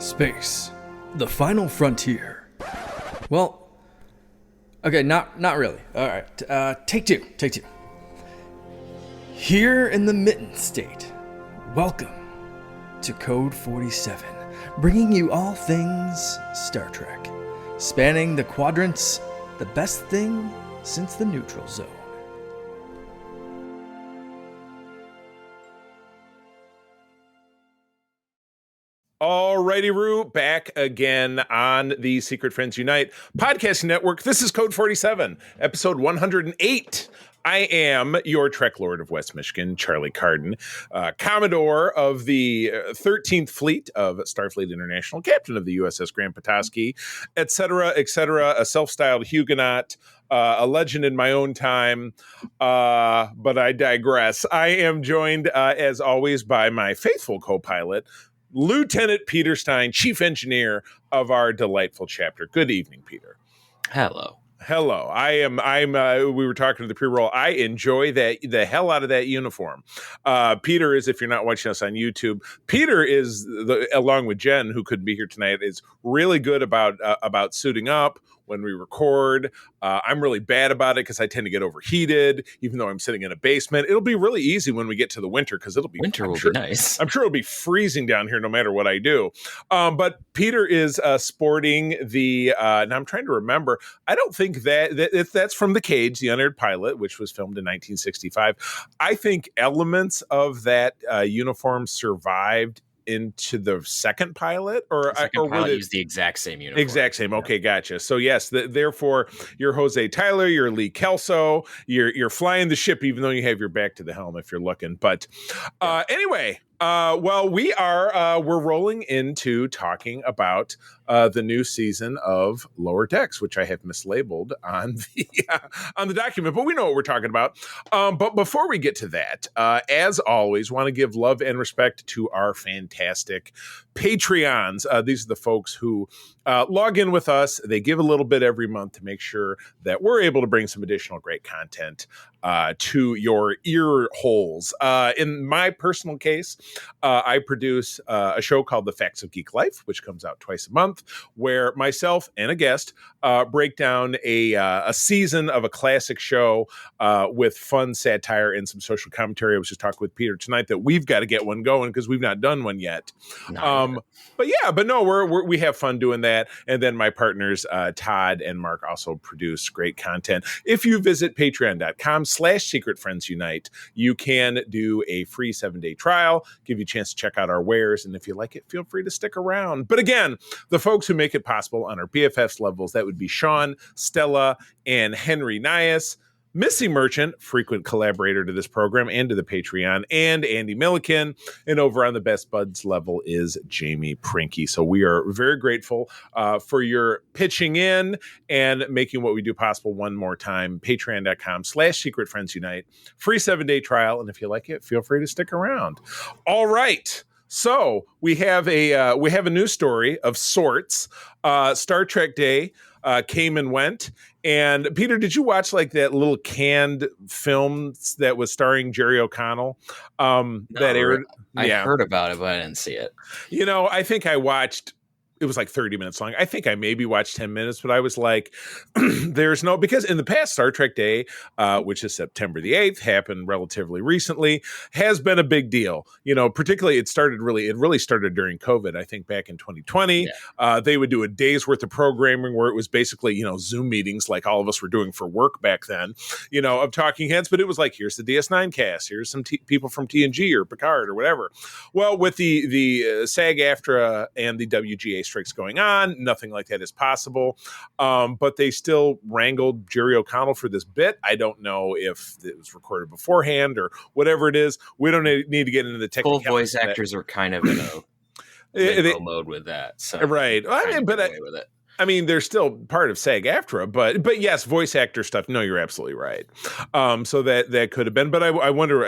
Space, the final frontier. Well, okay, not really. All right, take two. Here in the Mitten State, welcome to Code 47, bringing you all things Star Trek, spanning the quadrants, the best thing since the neutral zone. Alrighty, Roo, back again on the Secret Friends Unite podcasting network. This is Code 47, episode 108. I am your Trek Lord of West Michigan, Charlie Carden, Commodore of the 13th Fleet of Starfleet International, Captain of the USS Grand Petoskey, etc., a self-styled Huguenot, a legend in my own time, but I digress. I am joined, as always, by my faithful co-pilot, Lieutenant Peter Stein, Chief Engineer of our delightful chapter. Good evening, Peter. Hello. We were talking to the pre-roll. I enjoy the hell out of that uniform. Peter is, if you're not watching us on YouTube, Peter is, along with Jen, who couldn't be here tonight, is really good about suiting up when we record. I'm really bad about it because I tend to get overheated, even though I'm sitting in a basement. It'll be really easy when we get to the winter because it'll be winter will be nice. I'm sure it'll be freezing down here no matter what I do. But Peter is sporting the. Now I'm trying to remember. I don't think that's from The Cage, the unaired pilot, which was filmed in 1965. I think elements of that uniform survived into the second pilot, or pilot used the exact same uniform. Exact same. Okay, gotcha. So yes, therefore you're Jose Tyler, you're Lee Kelso, you're flying the ship, even though you have your back to the helm if you're looking. But anyway. Well, we're rolling into talking about the new season of Lower Decks, which I have mislabeled on the document, but we know what we're talking about. But before we get to that, as always, want to give love and respect to our fantastic Patreons. These are the folks who log in with us. They give a little bit every month to make sure that we're able to bring some additional great content to your ear holes. In my personal case, I produce a show called The Facts of Geek Life, which comes out twice a month, where myself and a guest break down a season of a classic show with fun satire and some social commentary. I was just talking with Peter tonight that we've got to get one going because we've not done one yet. We have fun doing that. And then my partners, Todd and Mark, also produce great content. If you visit patreon.com/Secret Friends Unite, you can do a free 7-day trial, give you a chance to check out our wares. And if you like it, feel free to stick around. But again, the folks who make it possible on our BFFs levels, that would be Sean, Stella, and Henry Nias. Missy Merchant, frequent collaborator to this program and to the Patreon, and Andy Milliken. And over on the Best Buds level is Jamie Prinky. So we are very grateful for your pitching in and making what we do possible one more time. Patreon.com/Secret Friends Unite. Free 7-day trial. And if you like it, feel free to stick around. All right. So we have a news story of sorts. Star Trek Day came and went. And Peter, did you watch like that little canned film that was starring Jerry O'Connell? That aired. I heard about it, but I didn't see it. You know, I think I watched. It was like 30 minutes long. I think I maybe watched 10 minutes, but I was like, because in the past, Star Trek Day, which is September the 8th, happened relatively recently, has been a big deal. You know, particularly it really started during COVID, I think back in 2020. Yeah. They would do a day's worth of programming where it was basically, Zoom meetings like all of us were doing for work back then, of talking heads. But it was like, here's the DS9 cast, here's some people from TNG or Picard or whatever. Well, with the SAG-AFTRA and the WGA strikes going on, nothing like that is possible. But they still wrangled Jerry O'Connell for this bit. I don't know if it was recorded beforehand or whatever it is. We don't need to get into the technical. Full voice actors are kind of in a mode with that. So right. I mean, they're still part of SAG-AFTRA, but yes, voice actor stuff. No, you're absolutely right. So that could have been, but I wonder,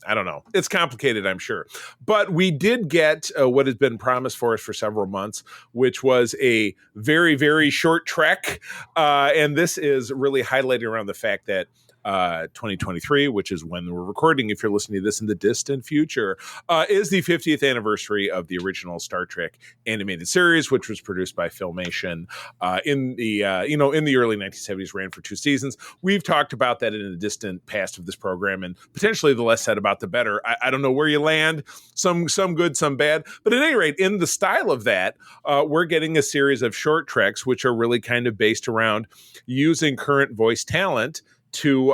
I don't know. It's complicated, I'm sure. But we did get what has been promised for us for several months, which was a very, very short trek. And this is really highlighting around the fact that 2023, which is when we're recording, if you're listening to this in the distant future, is the 50th anniversary of the original Star Trek animated series, which was produced by Filmation in the in the early 1970s, ran for 2 seasons. We've talked about that in the distant past of this program, and potentially the less said about the better. I don't know where you land, some good, some bad, but at any rate, in the style of that, we're getting a series of short treks, which are really kind of based around using current voice talent to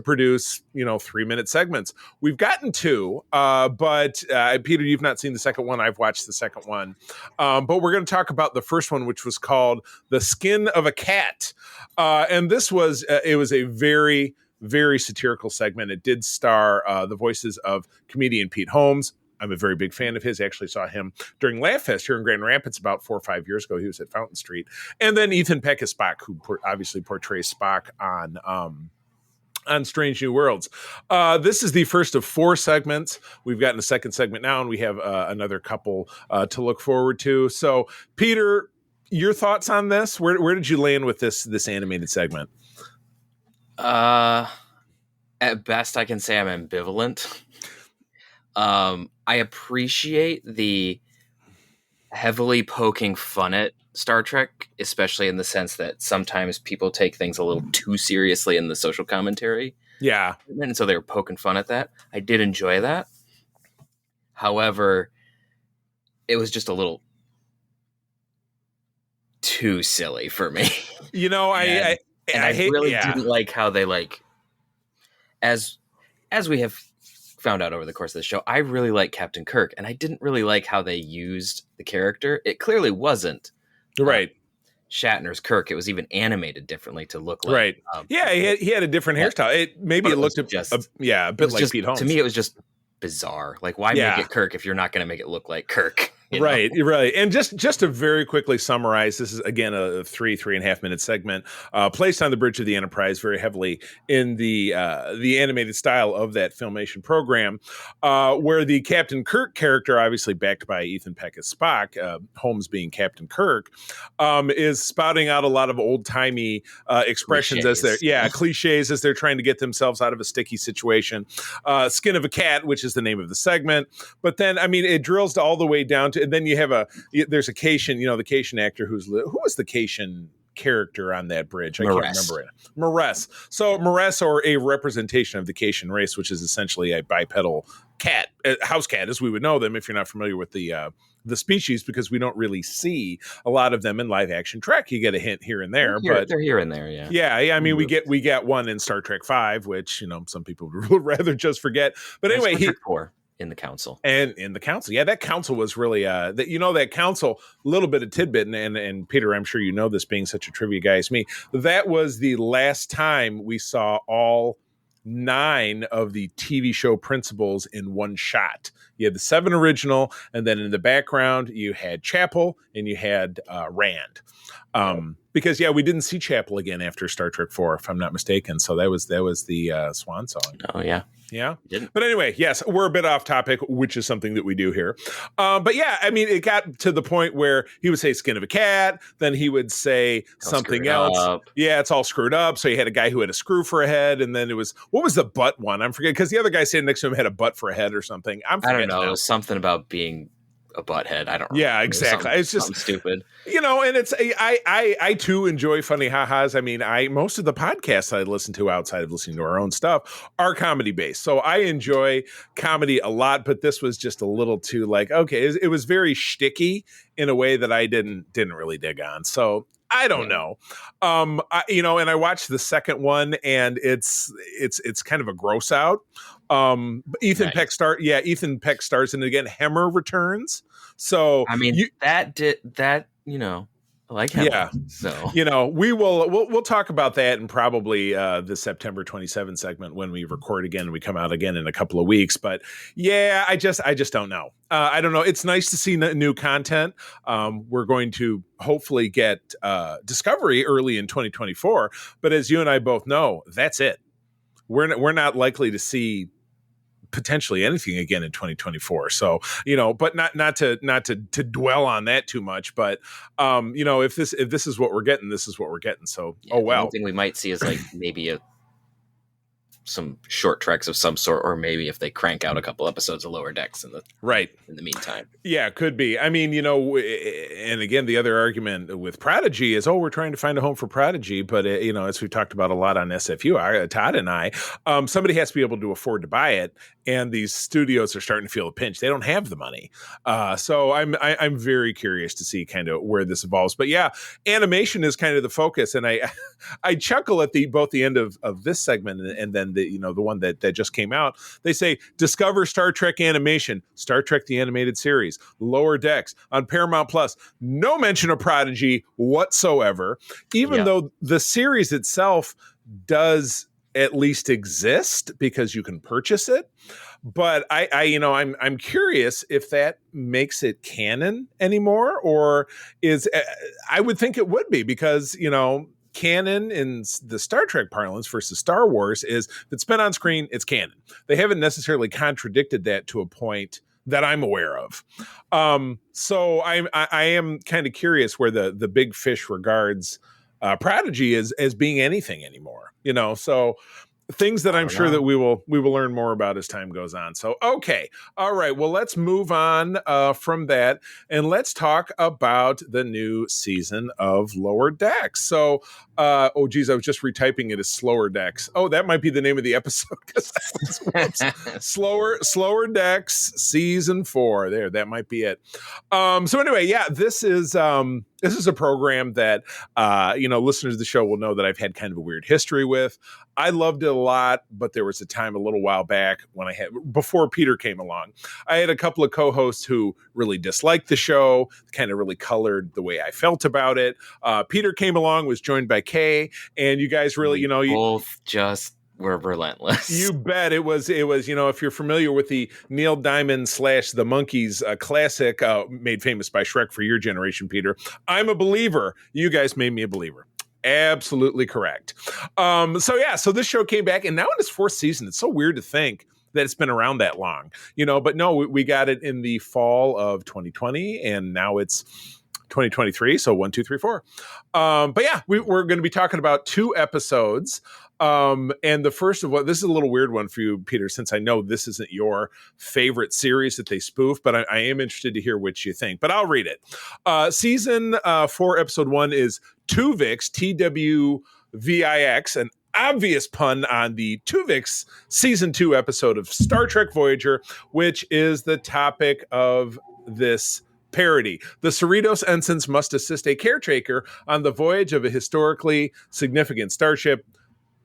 produce 3-minute segments. We've gotten 2, but Peter, you've not seen the second one. I've watched the second one, but we're going to talk about the first one, which was called "The Skin of a Cat," and this was it was a very, very satirical segment. It did star the voices of comedian Pete Holmes. I'm a very big fan of his. I actually saw him during Laugh Fest here in Grand Rapids about 4 or 5 years ago. He was at Fountain Street. And then Ethan Peck as Spock, who obviously portrays Spock on Strange New Worlds. This is the first of 4 segments. We've gotten a second segment now, and we have another couple to look forward to. So, Peter, your thoughts on this? Where did you land with this animated segment? At best, I can say I'm ambivalent. I appreciate the heavily poking fun at Star Trek, especially in the sense that sometimes people take things a little too seriously in the social commentary. Yeah. And so they were poking fun at that. I did enjoy that. However, it was just a little too silly for me. I really didn't like how they as we have found out over the course of the show, I really like Captain Kirk, and I didn't really like how they used the character. It clearly wasn't right. Shatner's Kirk. It was even animated differently to look like. Right. He had a different hairstyle. It looked a bit like Pete Holmes. To me, it was just bizarre. Like, why make it Kirk if you're not going to make it look like Kirk? Right. And just to very quickly summarize, this is again a 3.5 minute segment placed on the bridge of the Enterprise, very heavily in the animated style of that Filmation program, where the Captain Kirk character, obviously backed by Ethan Peck as Spock, Holmes being Captain Kirk, is spouting out a lot of old timey expressions cliches as they're trying to get themselves out of a sticky situation. Skin of a cat, which is the name of the segment, but then it drills all the way down to. And then you have there's a Cation, the Cation actor who was the Cation character on that bridge. I can't remember it. Maress. So Maress, or a representation of the Cation race, which is essentially a bipedal cat, house cat, as we would know them if you're not familiar with the species, because we don't really see a lot of them in live action Trek. You get a hint here and there, but they're here and there. Yeah. We get one in Star Trek V, which some people would rather just forget. But anyway, Star Trek 4. In the council. And in the council. Yeah, that council was really that council, a little bit of tidbit, and Peter, I'm sure you know this being such a trivia guy as me, that was the last time we saw all 9 of the TV show principals in one shot. You had the 7 original, and then in the background you had Chapel and you had Rand. Because we didn't see Chapel again after Star Trek 4, if I'm not mistaken. So that was the swan song. Oh yeah. Yeah. But anyway, yes, we're a bit off topic, which is something that we do here. But it got to the point where he would say skin of a cat. Then he would say something else. Yeah, it's all screwed up. So he had a guy who had a screw for a head. And then what was the butt one? I'm forgetting, because the other guy standing next to him had a butt for a head or something. I don't know. It was something about being a butthead. I don't know. Yeah, exactly. It's just stupid. And it's I too enjoy funny ha-has. Most of the podcasts I listen to outside of listening to our own stuff are comedy based. So I enjoy comedy a lot, but this was just a little too it was very shticky in a way that I didn't really dig on. So I don't know. And I watched the second one, and it's kind of a gross out. Ethan Peck stars in it again. Hemmer returns. So I like him. Yeah. So we'll talk about that in probably the September 27 segment when we record again and we come out again in a couple of weeks. But yeah, I just don't know. I don't know. It's nice to see new content. We're going to hopefully get Discovery early in 2024. But as you and I both know, that's it. We're not likely to see potentially anything again in 2024. So, but not to dwell on that too much, but if this is what we're getting, this is what we're getting. So, the only thing we might see is maybe some short treks of some sort, or maybe if they crank out a couple episodes of Lower Decks in the meantime. Yeah, could be. I mean, and again, the other argument with Prodigy is, we're trying to find a home for Prodigy. But, as we've talked about a lot on SFU, Todd and I, somebody has to be able to afford to buy it. And these studios are starting to feel a pinch. They don't have the money. So I'm very curious to see kind of where this evolves. But yeah, animation is kind of the focus. And I chuckle at both the end of this segment and then the one that just came out. They say, discover Star Trek animation, Star Trek the Animated Series, Lower Decks on Paramount Plus. No mention of Prodigy whatsoever, even though the series itself does at least exist because you can purchase it. But I'm curious if that makes it canon anymore, or I would think it would be, because canon in the Star Trek parlance versus Star Wars is, if it's been on screen, it's canon. They haven't necessarily contradicted that to a point that I'm aware of. So I am kind of curious where the big fish regards Prodigy as being anything anymore. So things that I'm sure that we will learn more about as time goes on. So, okay. All right. Well, let's move on from that, and let's talk about the new season of Lower Decks. So, I was just retyping it as Slower Decks. Oh, that might be the name of the episode. Slower Decks season 4. There, that might be it. So anyway, yeah, this is a program that, listeners of the show will know that I've had kind of a weird history with. I loved it a lot, but there was a time a little while back before Peter came along, I had a couple of co-hosts who really disliked the show, kind of really colored the way I felt about it. Peter came along, was joined by Kay, and you guys really, both just were relentless. You bet. It was, if you're familiar with the Neil Diamond / the Monkees classic, made famous by Shrek for your generation, Peter, I'm a believer. You guys made me a believer. Absolutely correct. So this show came back, and now in its 4th season. It's so weird to think that it's been around that long, but no, we got it in the fall of 2020, and now it's 2023. So 1, 2, 3, 4. But yeah, we're going to be talking about 2 episodes. And the first of this is a little weird one for you, Peter, since I know this isn't your favorite series that they spoof, but I am interested to hear what you think. But I'll read it. Season 4, episode 1 is Tuvix, TWVIX, an obvious pun on the Tuvix season 2 episode of Star Trek Voyager, which is the topic of this parody. The Cerritos ensigns must assist a caretaker on the voyage of a historically significant starship,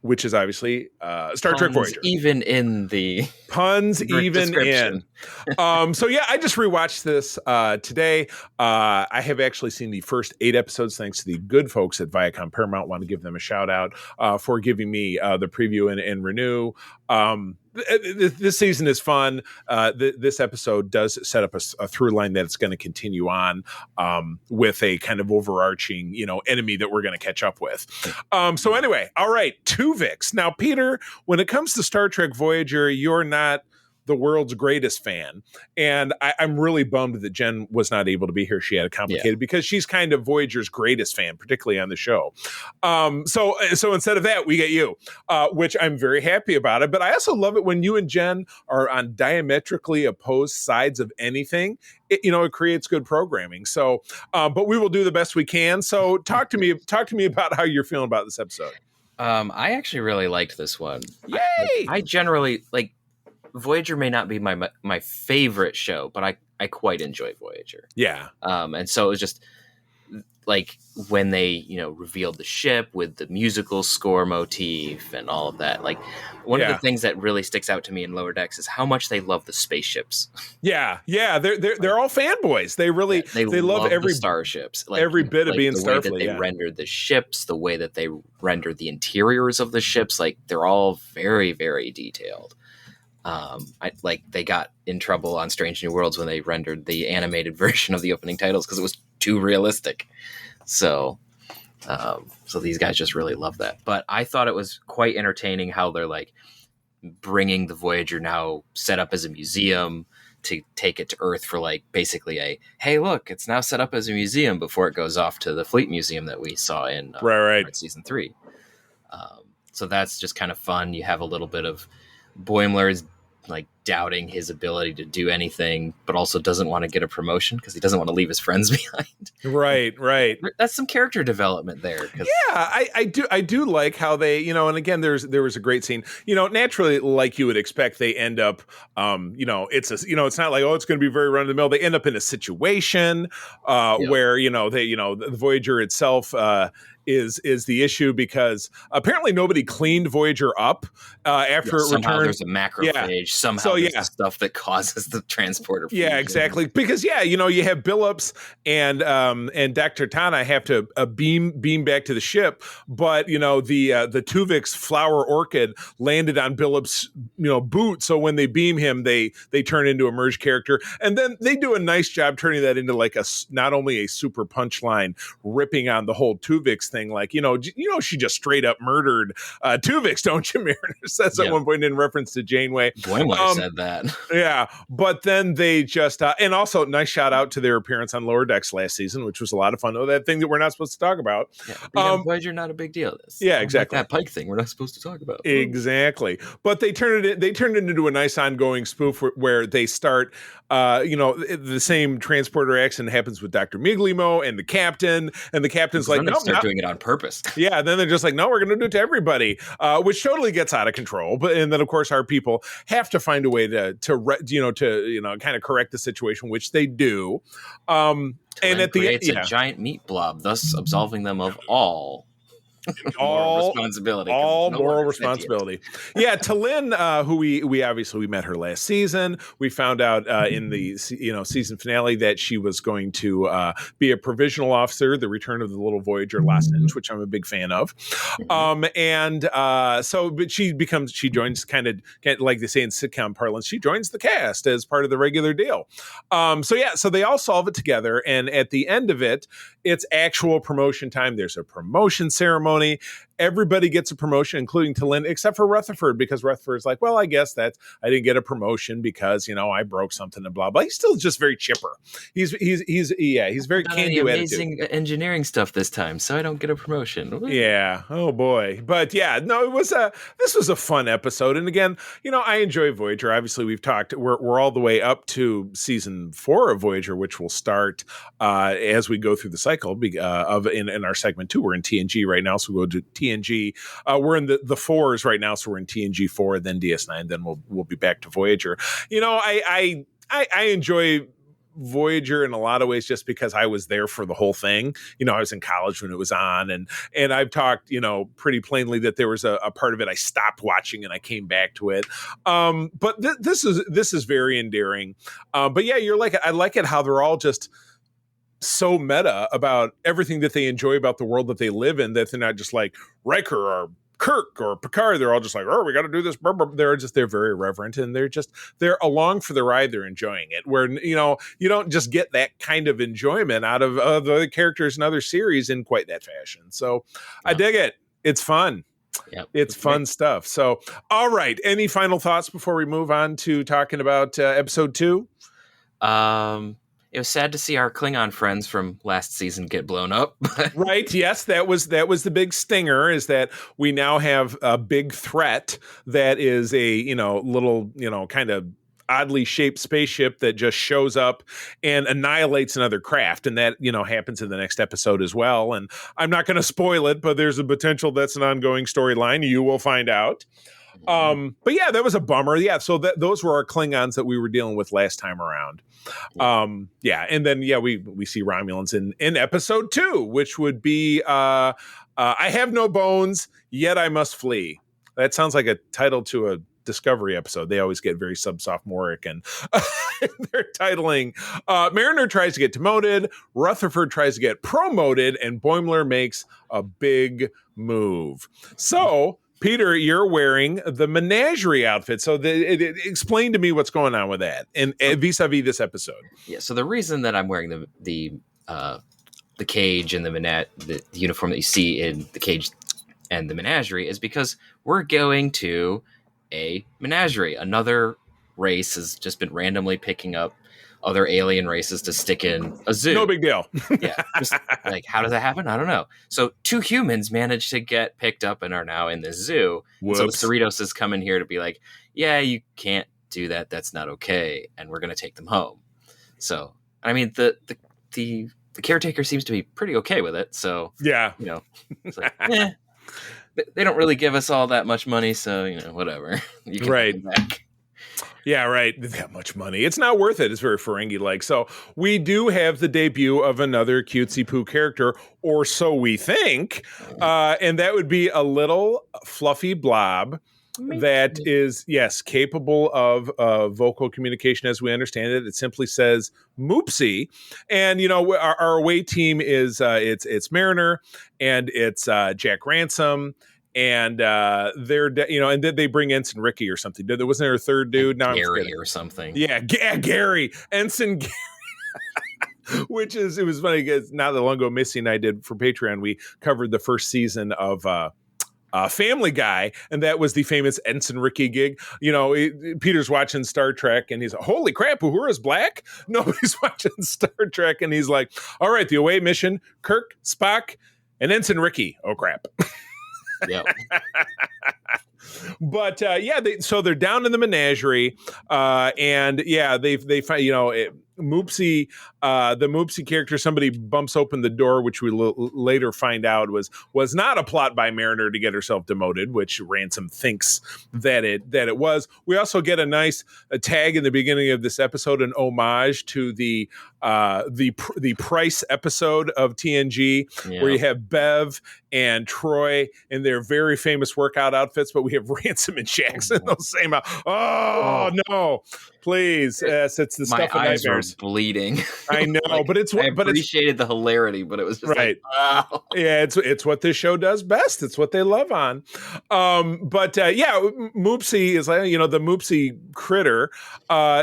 which is obviously Star Trek Voyager. Even in the puns, even in. So yeah, I just rewatched this today. I have actually seen the first 8 episodes, thanks to the good folks at Viacom Paramount. Want to give them a shout out for giving me the preview and renew. This season is fun. This episode does set up a through line that it's going to continue on with a kind of overarching, enemy that we're going to catch up with. So anyway, all right, Tuvix. Now, Peter, when it comes to Star Trek Voyager, you're not the world's greatest fan. And I'm really bummed that Jen was not able to be here. She had it complicated because she's kind of Voyager's greatest fan, particularly on the show. So instead of that, we get you, which I'm very happy about it. But I also love it when you and Jen are on diametrically opposed sides of anything. It creates good programming. So, but we will do the best we can. So talk to me about how you're feeling about this episode. I actually really liked this one. Yay! I generally like Voyager may not be my favorite show, but I quite enjoy Voyager. Yeah. And so it was just like when they, revealed the ship with the musical score motif and all of that. Like one of the things that really sticks out to me in Lower Decks is how much they love the spaceships. Yeah. Yeah. They're all fanboys. They really, they love every the starships, every bit of being Starfleet. The way that they rendered the ships, the way that they rendered the interiors of the ships, like they're all very, very detailed. They got in trouble on Strange New Worlds when they rendered the animated version of the opening titles because it was too realistic. So these guys just really love that. But I thought it was quite entertaining how they're like bringing the Voyager now set up as a museum to take it to Earth for like basically hey, look, it's now set up as a museum before it goes off to the Fleet Museum that we saw in season 3. So that's just kind of fun. You have a little bit of Boimler's like doubting his ability to do anything, but also doesn't want to get a promotion because he doesn't want to leave his friends behind. Right. That's some character development there. Yeah, I do like how they, and again, there was a great scene. Naturally, like you would expect, they end up, it's not like, oh, it's going to be very run of the mill. They end up in a situation where the Voyager itself is the issue because apparently nobody cleaned Voyager up after it somehow returned. There's a macrophage. Somehow there's the stuff that causes the transporter. Yeah, exactly. Because you have Billups and Dr. Tana have to beam back to the ship, but the Tuvix flower orchid landed on Billups' boot. So when they beam him, they turn into a merged character, and then they do a nice job turning that into like not only a super punchline ripping on the whole Tuvix thing, like she just straight up murdered Tuvix, don't you? Mariner says at one point in reference to Janeway. Boimler said that. Yeah, but then they just and also nice shout out to their appearance on Lower Decks last season, which was a lot of fun. Oh, that thing that we're not supposed to talk about. Yeah, Voyager, not a big deal. Yeah, exactly. Like that Pike thing we're not supposed to talk about. Exactly. But they turned it into a nice ongoing spoof where they start the same transporter accident happens with Dr. Miglimo and the captain's like, no, start doing it on purpose. Yeah, then they're just like, no, we're going to do it to everybody, which totally gets out of control. And then of course our people have to find a way to kind of correct the situation, which they do. And at the end, a giant meat blob, thus absolving them of all moral responsibility. All moral responsibility. Yeah, T'Lyn, who we obviously met her last season. We found out in the season finale that she was going to be a provisional officer, the return of the little Voyager lozenge, which I'm a big fan of. But she joins kind of like they say in sitcom parlance, she joins the cast as part of the regular deal. So they all solve it together, and at the end of it, it's actual promotion time. There's a promotion ceremony. Everybody gets a promotion, including T'Lyn, except for Rutherford, because Rutherford's like, well, I guess I didn't get a promotion because I broke something and blah blah. He's still just very chipper. He's very can-do amazing attitude. Engineering stuff this time, so I don't get a promotion. Yeah. Oh boy. But yeah, no, this was a fun episode, and again, I enjoy Voyager. Obviously, we've talked. We're all the way up to season 4 of Voyager, which will start as we go through the cycle in our segment 2. We're in TNG right now, so we'll go to TNG. We're in the 4s right now, so we're in TNG 4, then DS9, then we'll be back to Voyager. I enjoy Voyager in a lot of ways just because I was there for the whole thing. I was in college when it was on, and I've talked, pretty plainly that there was a part of it I stopped watching and I came back to it. But this is very endearing. But yeah, I like it how they're all just so meta about everything that they enjoy about the world that they live in, that they're not just like Riker or Kirk or Picard. They're all just like, oh, we got to do this. They're very reverent, and they're along for the ride. They're enjoying it, where you don't just get that kind of enjoyment out of the characters in other series in quite that fashion. So I dig it. It's fun. Yep. It's fun stuff. So, all right. Any final thoughts before we move on to talking about episode 2? It was sad to see our Klingon friends from last season get blown up. Right. Yes, that was the big stinger, is that we now have a big threat that is a, little, kind of oddly shaped spaceship that just shows up and annihilates another craft. And that, happens in the next episode as well. And I'm not going to spoil it, but there's a potential that's an ongoing storyline. You will find out. But yeah, that was a bummer. Yeah. So those were our Klingons that we were dealing with last time around. Yeah. And then, we see Romulans in episode 2, which would be, I have no bones, yet I must flee. That sounds like a title to a Discovery episode. They always get very sub-sophomoric, and they're titling. Mariner tries to get demoted, Rutherford tries to get promoted, and Boimler makes a big move. So, Peter, you're wearing the menagerie outfit. So explain to me what's going on with that and vis-a-vis this episode. Yeah. So the reason that I'm wearing the cage and the uniform that you see in the cage and the menagerie is because we're going to a menagerie. Another race has just been randomly picking up other alien races to stick in a zoo. No big deal. Yeah, just like, how does that happen? I don't know. So 2 humans managed to get picked up and are now in this zoo. And so the Whoops. Cerritos is coming here to be like, yeah, you can't do that. That's not okay. And we're going to take them home. So, I mean, the caretaker seems to be pretty okay with it. So, Yeah. you know, it's like, they don't really give us all that much money. So, you know, whatever. You can Right. come back. Yeah, right. That much money. It's not worth it. It's very Ferengi-like. So we do have the debut of another cutesy poo character, or so we think. And that would be a little fluffy blob that is, yes, capable of vocal communication as we understand it. It simply says Moopsie. And, you know, our away team is it's Mariner and it's Jack Ransom. And they're, you know, and did they bring Ensign Ricky or something? Wasn't there a third dude? Now Gary or something. Yeah, Gary. Ensign Gary. Which is, it was funny because not that long ago, Missy and I did for Patreon, we covered the first season of Family Guy, and that was the famous Ensign Ricky gig. You know, Peter's watching Star Trek, and he's like, holy crap, Uhura's black? Nobody's watching Star Trek, and he's like, all right, the away mission, Kirk, Spock, and Ensign Ricky. Oh, crap. Yep. But yeah, so they're down in the menagerie, and yeah, they find, you know, Moopsie, the Moopsie character. Somebody bumps open the door, which we later find out was not a plot by Mariner to get herself demoted, which Ransom thinks that it was. We also get a nice tag in the beginning of this episode, an homage to the Price episode of TNG, where you have Bev and Troy in their very famous workout outfits, but we have Ransom and Shax in those same no, please. Yes, it's the stuff of eyes nightmares. Were bleeding. I know, like, but it's I appreciated the hilarity, but it was just right. Like, oh. Yeah, it's what this show does best. It's what they love on. But yeah, Moopsie is like, you know, the Moopsie critter,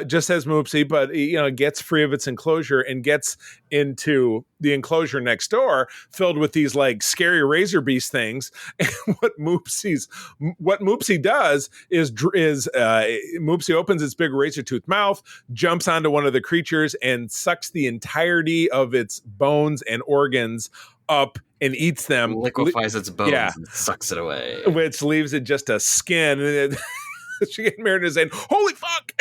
just as Moopsie, but you know, gets free of its enclosure and gets into the enclosure next door, filled with these like scary razor beast things. And what Moopsie does is Moopsie opens its big razor tooth mouth, jumps onto one of the creatures, and sucks the entirety of its bones and organs up and eats them. Liquefies its bones and sucks it away. Which leaves it just a skin. And she gets married and saying, holy fuck!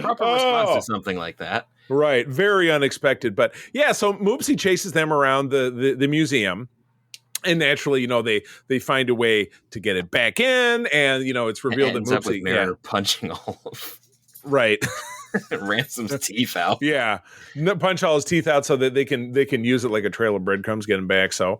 Proper response to something like that. Right. Very unexpected. But yeah, so Moopsie chases them around the museum. And naturally, you know, they find a way to get it back in. And, you know, it's revealed that Moopsie... Mariner punching all of... Right. Ransom's teeth out. Yeah. Punch all his teeth out so that they can use it like a trail of breadcrumbs, get him back. So...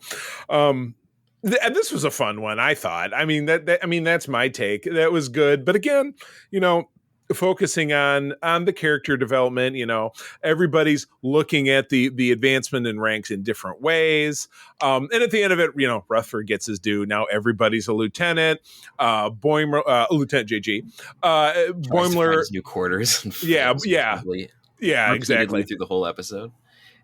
this was a fun one, I thought. I mean, that's my take. That was good. But again, you know, focusing on the character development, you know, everybody's looking at the advancement in ranks in different ways. And at the end of it, you know, Rutherford gets his due. Now everybody's a lieutenant. Lieutenant JG. Boimler new quarters. Yeah, exactly. Through the whole episode.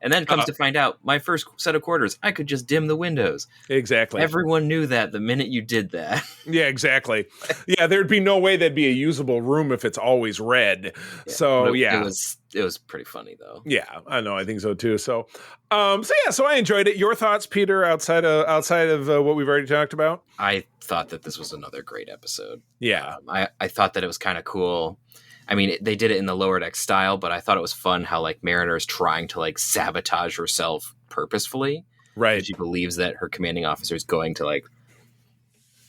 And then comes to find out, my first set of quarters, I could just dim the windows. Exactly. Everyone knew that the minute you did that. Yeah, exactly. Yeah, there'd be no way that'd be a usable room if it's always red. Yeah, so it was pretty funny though. Yeah, I know. I think so too. So I enjoyed it. Your thoughts, Peter, outside of what we've already talked about? I thought that this was another great episode. Yeah, I thought that it was kind of cool. I mean, they did it in the Lower Decks style, but I thought it was fun how like Mariner is trying to like sabotage herself purposefully. Right. She believes that her commanding officer is going to like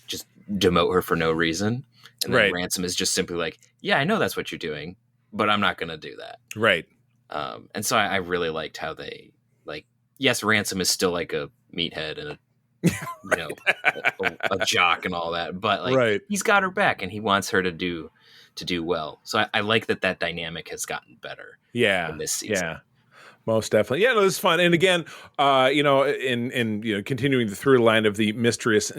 just demote her for no reason. And then Ransom is just simply like, yeah, I know that's what you're doing, but I'm not going to do that. Right. And so I really liked how they like, yes, Ransom is still like a meathead and a jock and all that, but like he's got her back and he wants her to do well. So I like that dynamic has gotten better. Yeah. In this season. Yeah. Most definitely. Yeah, no, this is fun. And again, in continuing the through line of the mysterious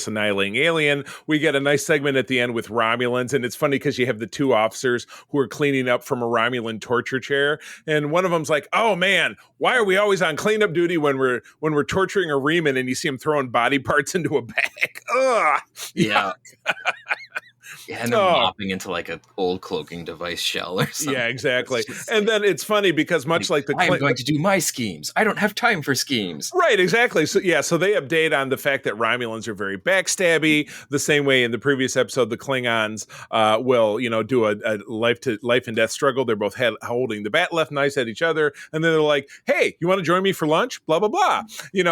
annihilating alien, we get a nice segment at the end with Romulans. And it's funny because you have the two officers who are cleaning up from a Romulan torture chair. And one of them's like, oh man, why are we always on cleanup duty when we're torturing a Reman and you see him throwing body parts into a bag? Ugh. Yeah. Yeah, and they're mopping into like an old cloaking device shell or something. Yeah, exactly. Just, and then it's funny because much like the I'm going to do my schemes. I don't have time for schemes. Right, exactly. So so they update on the fact that Romulans are very backstabby. The same way in the previous episode, the Klingons will, do a life and death struggle. They're both holding the bat left knives at each other, and then they're like, "Hey, you want to join me for lunch?" Blah blah blah.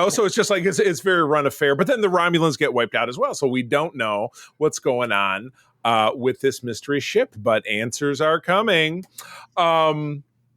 So it's just like it's very run affair. But then the Romulans get wiped out as well, so we don't know what's going on with this mystery ship, but answers are coming.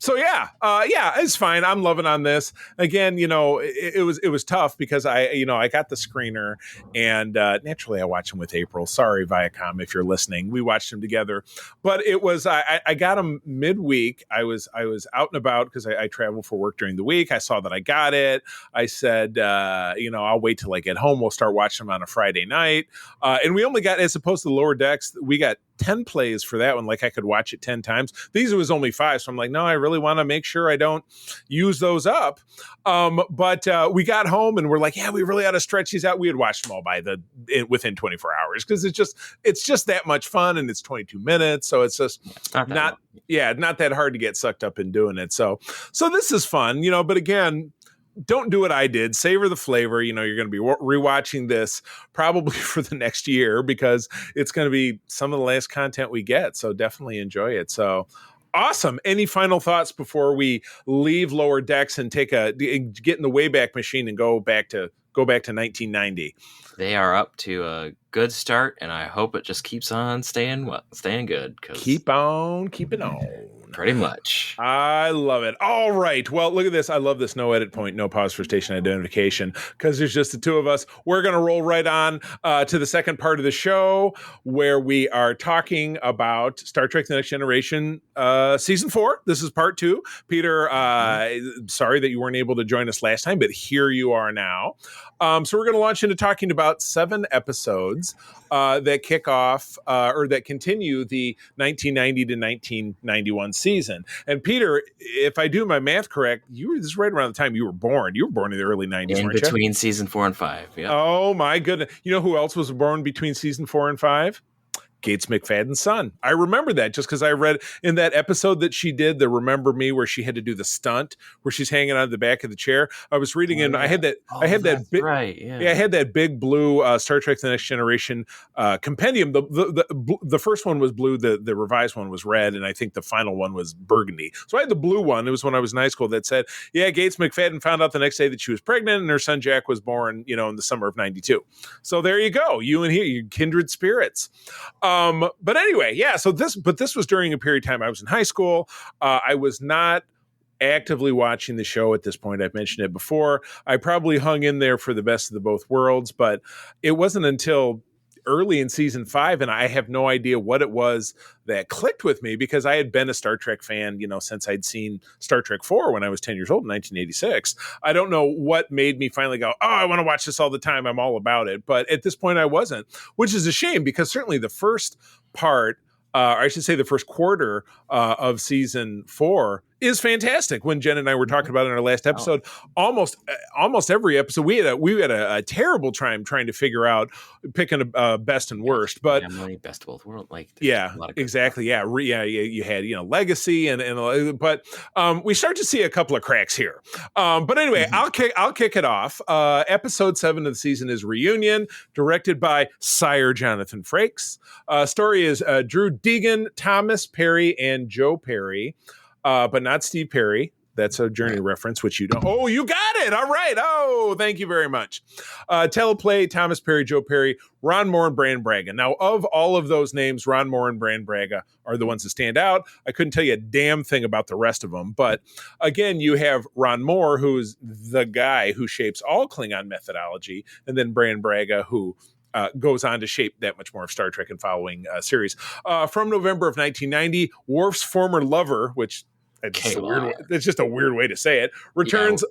So it's fine. I'm loving on this. Again, it was tough because I got the screener, and naturally I watched him with April. Sorry, Viacom, if you're listening. We watched him together, but it was I got him midweek. I was out and about because I travel for work during the week. I saw that I got it. I said, I'll wait till I get home. We'll start watching him on a Friday night. And we only got, as opposed to the Lower Decks, we got 10 plays for that one. Like I could watch it 10 times. These was only 5. So I'm like, no, I really want to make sure I don't use those up. But we got home and we're like, yeah, we really ought to stretch these out. We had watched them all within 24 hours because it's just that much fun, and it's 22 minutes. So it's just not that hard to get sucked up in doing it. So this is fun, but again, don't do what I did. Savor the flavor. You're going to be rewatching this probably for the next year because it's going to be some of the last content we get. So definitely enjoy it. So awesome. Any final thoughts before we leave Lower Decks and get in the Wayback Machine and go back to 1990? They are up to a good start, and I hope it just keeps on staying good. Keep on keeping on. Pretty much. I love it. All right. Well, look at this. I love this no edit point, no pause for station identification because there's just the two of us. We're going to roll right on to the second part of the show where we are talking about Star Trek The Next Generation Season 4. This is part 2. Peter, sorry that you weren't able to join us last time, but here you are now. So we're going to launch into talking about 7 episodes that kick off or that continue the 1990 to 1991 season. And Peter, if I do my math correct, this is right around the time you were born. You were born in the early 90s, in between season 4 and 5. Yeah. Oh my goodness. You know who else was born between season 4 and 5? Gates McFadden's son. I remember that just because I read in that episode that she did, the Remember Me, where she had to do the stunt where she's hanging on the back of the chair. I was reading and I had that. I had that big, right. Yeah. I had that big blue Star Trek: The Next Generation compendium. The first one was blue. The revised one was red, and I think the final one was burgundy. So I had the blue one. It was when I was in high school that said, "Yeah, Gates McFadden found out the next day that she was pregnant, and her son Jack was born, in the summer of '92." So there you go. You kindred spirits. But anyway, yeah. So this was during a period of time I was in high school. I was not actively watching the show at this point. I've mentioned it before. I probably hung in there for the best of the both worlds, but it wasn't until early in season 5, and I have no idea what it was that clicked with me because I had been a Star Trek fan, since I'd seen Star Trek 4 when I was 10 years old in 1986. I don't know what made me finally go, oh, I want to watch this all the time. I'm all about it. But at this point I wasn't, which is a shame because certainly the first part, I should say the first quarter of season 4 is fantastic. When Jen and I were talking about it in our last episode, almost every episode we had a terrible time trying to figure out picking a best and worst. But best of both worlds, exactly. Stuff. You had Legacy but we start to see a couple of cracks here. But anyway, I'll kick it off. Episode 7 of the season is Reunion, directed by Sire Jonathan Frakes. Story is Drew Deegan, Thomas Perry, and Joe Perry. But not Steve Perry. That's a Journey reference, which you don't. Oh, you got it. All right. Oh, thank you very much. Teleplay, Thomas Perry, Joe Perry, Ron Moore, and Bran Braga. Now, of all of those names, Ron Moore and Bran Braga are the ones that stand out. I couldn't tell you a damn thing about the rest of them. But again, you have Ron Moore, who's the guy who shapes all Klingon methodology, and then Bran Braga, who goes on to shape that much more of Star Trek and following series. From November of 1990, Worf's former lover, which it's just a weird way to say it, returns.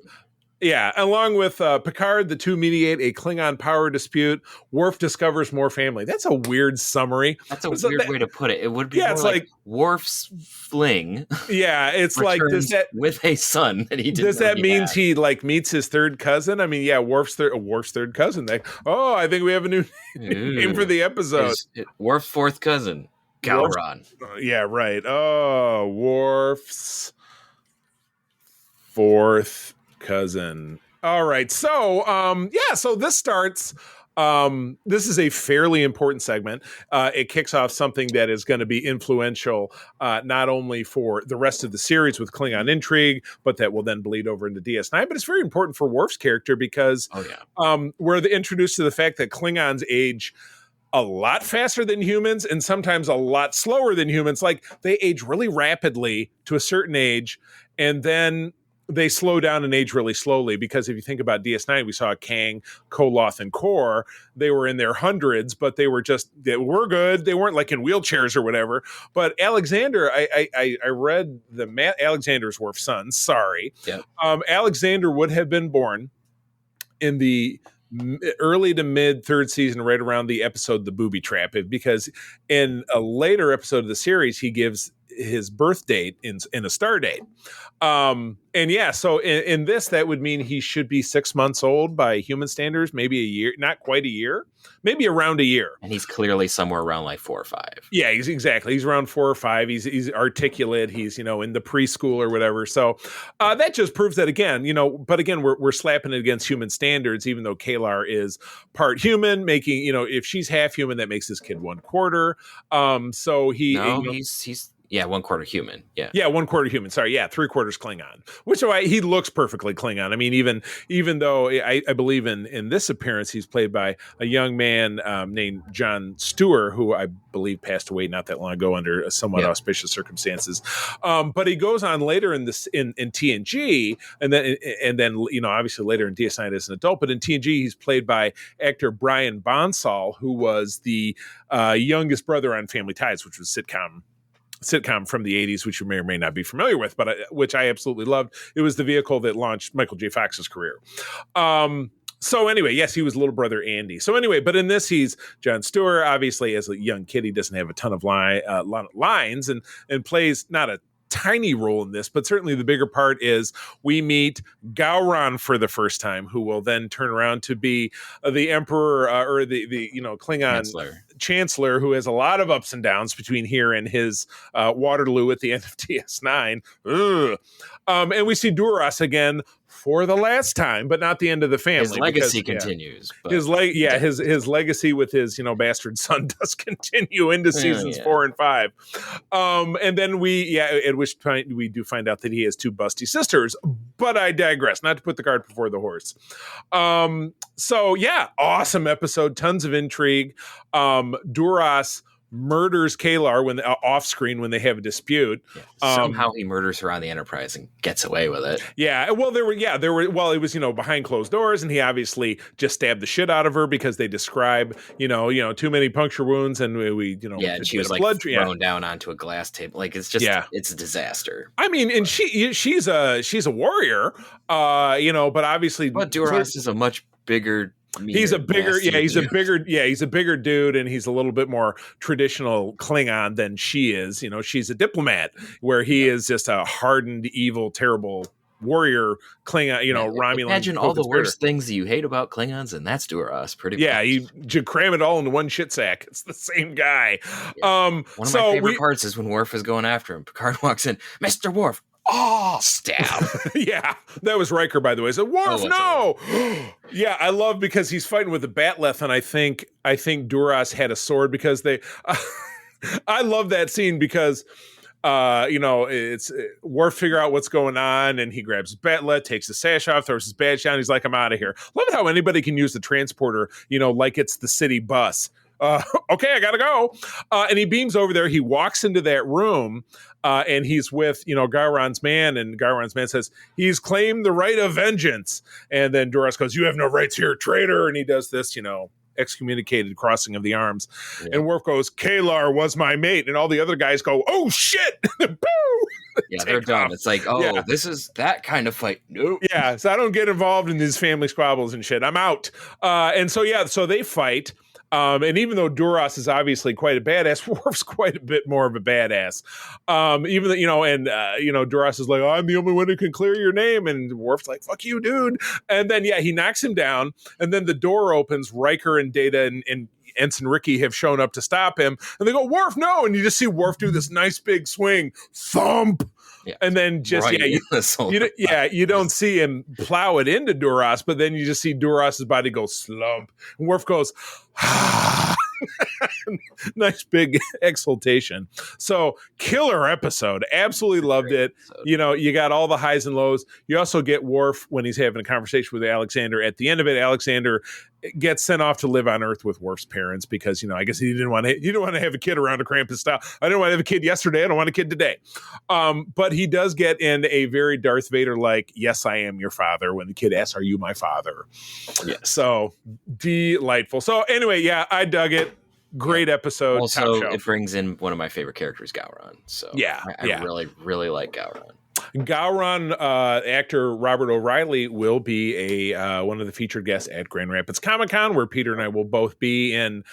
Yeah, along with Picard, the two mediate a Klingon power dispute. Worf discovers more family. That's a weird summary. That's a weird way to put it. It would be more it's like Worf's fling yeah, it's like returns with a son that he didn't does know that he mean had. he like meets his third cousin? I mean, yeah, Worf's third cousin. Like, oh, I think we have a new name for the episode. Worf's fourth cousin, Gowron. Yeah, right. Oh, Worf's fourth cousin. All right. So, so this starts. This is a fairly important segment. It kicks off something that is going to be influential, not only for the rest of the series with Klingon intrigue, but that will then bleed over into DS9. But it's very important for Worf's character because we're introduced to the fact that Klingons age a lot faster than humans and sometimes a lot slower than humans. Like they age really rapidly to a certain age, and then they slow down and age really slowly, because if you think about DS9, we saw Kang, Koloth, and Kor. They were in their hundreds, but they were good. They weren't like in wheelchairs or whatever. But Alexander, I read Alexander's Worf's son. Sorry. Yeah. Alexander would have been born in the early to mid third season, right around the episode The Booby Trap, because in a later episode of the series, he gives his birth date in a star date. So in this, that would mean he should be 6 months old by human standards, maybe a year, not quite a year, maybe around a year. And he's clearly somewhere around like 4 or 5. Yeah, he's around 4 or 5. He's articulate. He's, in the preschool or whatever. So that just proves that again, but again, we're slapping it against human standards, even though Kalar is part human, making, if she's half human, that makes this kid 1/4. So he's 1/4 human. Yeah. Yeah, 1/4 human. Sorry. Yeah, 3/4 Klingon. He looks perfectly Klingon. I mean, even though I believe in this appearance, he's played by a young man named John Stewart, who I believe passed away not that long ago under somewhat auspicious circumstances. But he goes on later in TNG, and then obviously later in DS9 as an adult. But in TNG, he's played by actor Brian Bonsall, who was the youngest brother on Family Ties, which was sitcom from the 80s, which you may or may not be familiar with, but which I absolutely loved. It was the vehicle that launched Michael J. Fox's career. So anyway, yes, he was little brother Andy. So anyway, but in this, he's John Stewart. Obviously, as a young kid, he doesn't have a ton of lines and plays not a tiny role in this, but certainly the bigger part is we meet Gowron for the first time, who will then turn around to be the emperor or the Klingon chancellor, who has a lot of ups and downs between here and his Waterloo at the end of DS9. And we see Duras again for the last time, but not the end of the family. His legacy continues. But his legacy with his bastard son does continue into seasons 4 and 5. And then at which point we do find out that he has 2 busty sisters. But I digress, not to put the cart before the horse. Awesome episode, tons of intrigue. Duras murders Kalar when off screen when they have a dispute. Somehow he murders her on the Enterprise and gets away with it. Yeah, well, it was behind closed doors, and he obviously just stabbed the shit out of her because they describe too many puncture wounds, and and she was like thrown down onto a glass table. Like it's just it's a disaster. I mean, and she's a warrior, but obviously, Duras is a much bigger. He's a bigger dude, and he's a little bit more traditional Klingon than she is. She's a diplomat, where he is just a hardened, evil, terrible warrior Klingon. Romulan. Imagine all the worst things that you hate about Klingons, and that's Duras. Pretty much. Yeah, you cram it all into one shit sack. It's the same guy. Yeah. One of my favorite parts is when Worf is going after him. Picard walks in, Mr. Worf. Oh, stab. Yeah, that was Riker, by the way. So Worf, no. Yeah, I love because he's fighting with a batleth, and I think Duras had a sword because they. I love that scene because. It's Worf figure out what's going on, and he grabs his batleth, takes the sash off, throws his badge down. He's like, I'm out of here. Love how anybody can use the transporter, like it's the city bus. Okay, I gotta go. And he beams over there. He walks into that room, and he's with, Gowron's man, and Gowron's man says, he's claimed the right of vengeance. And then Duras goes, you have no rights here, traitor. And he does this, excommunicated crossing of the arms. Yeah. And Worf goes, Kalar was my mate. And all the other guys go, oh shit. Yeah, they're take done. off. It's like, oh, Yeah. this is that kind of fight. Nope. Yeah, so I don't get involved in these family squabbles and shit. I'm out. And so they fight. And even though Duras is obviously quite a badass, Worf's quite a bit more of a badass. Even though, Duras is like, oh, I'm the only one who can clear your name, and Worf's like, fuck you, dude. And then he knocks him down, and then the door opens. Riker and Data and Ensign Ricky have shown up to stop him, and they go, Worf, no! And you just see Worf do this nice big swing, thump. Yeah. And then just Right you don't see him plow it into Duras, but then you just see Duras's body go slump. And Worf goes, nice big exultation. So killer episode. Absolutely loved it. You got all the highs and lows. You also get Worf when he's having a conversation with Alexander. At the end of it, Alexander gets sent off to live on Earth with Worf's parents because, I guess he didn't want to have a kid around to cramp his style. I didn't want to have a kid yesterday. I don't want a kid today. But he does get in a very Darth Vader like, yes, I am your father, when the kid asks, are you my father? Yeah. So delightful. So anyway, yeah, I dug it. Great episode. Also, it brings in one of my favorite characters, Gowron. So I really, really like Gowron. Gowron actor Robert O'Reilly will be one of the featured guests at Grand Rapids Comic-Con, where Peter and I will both be in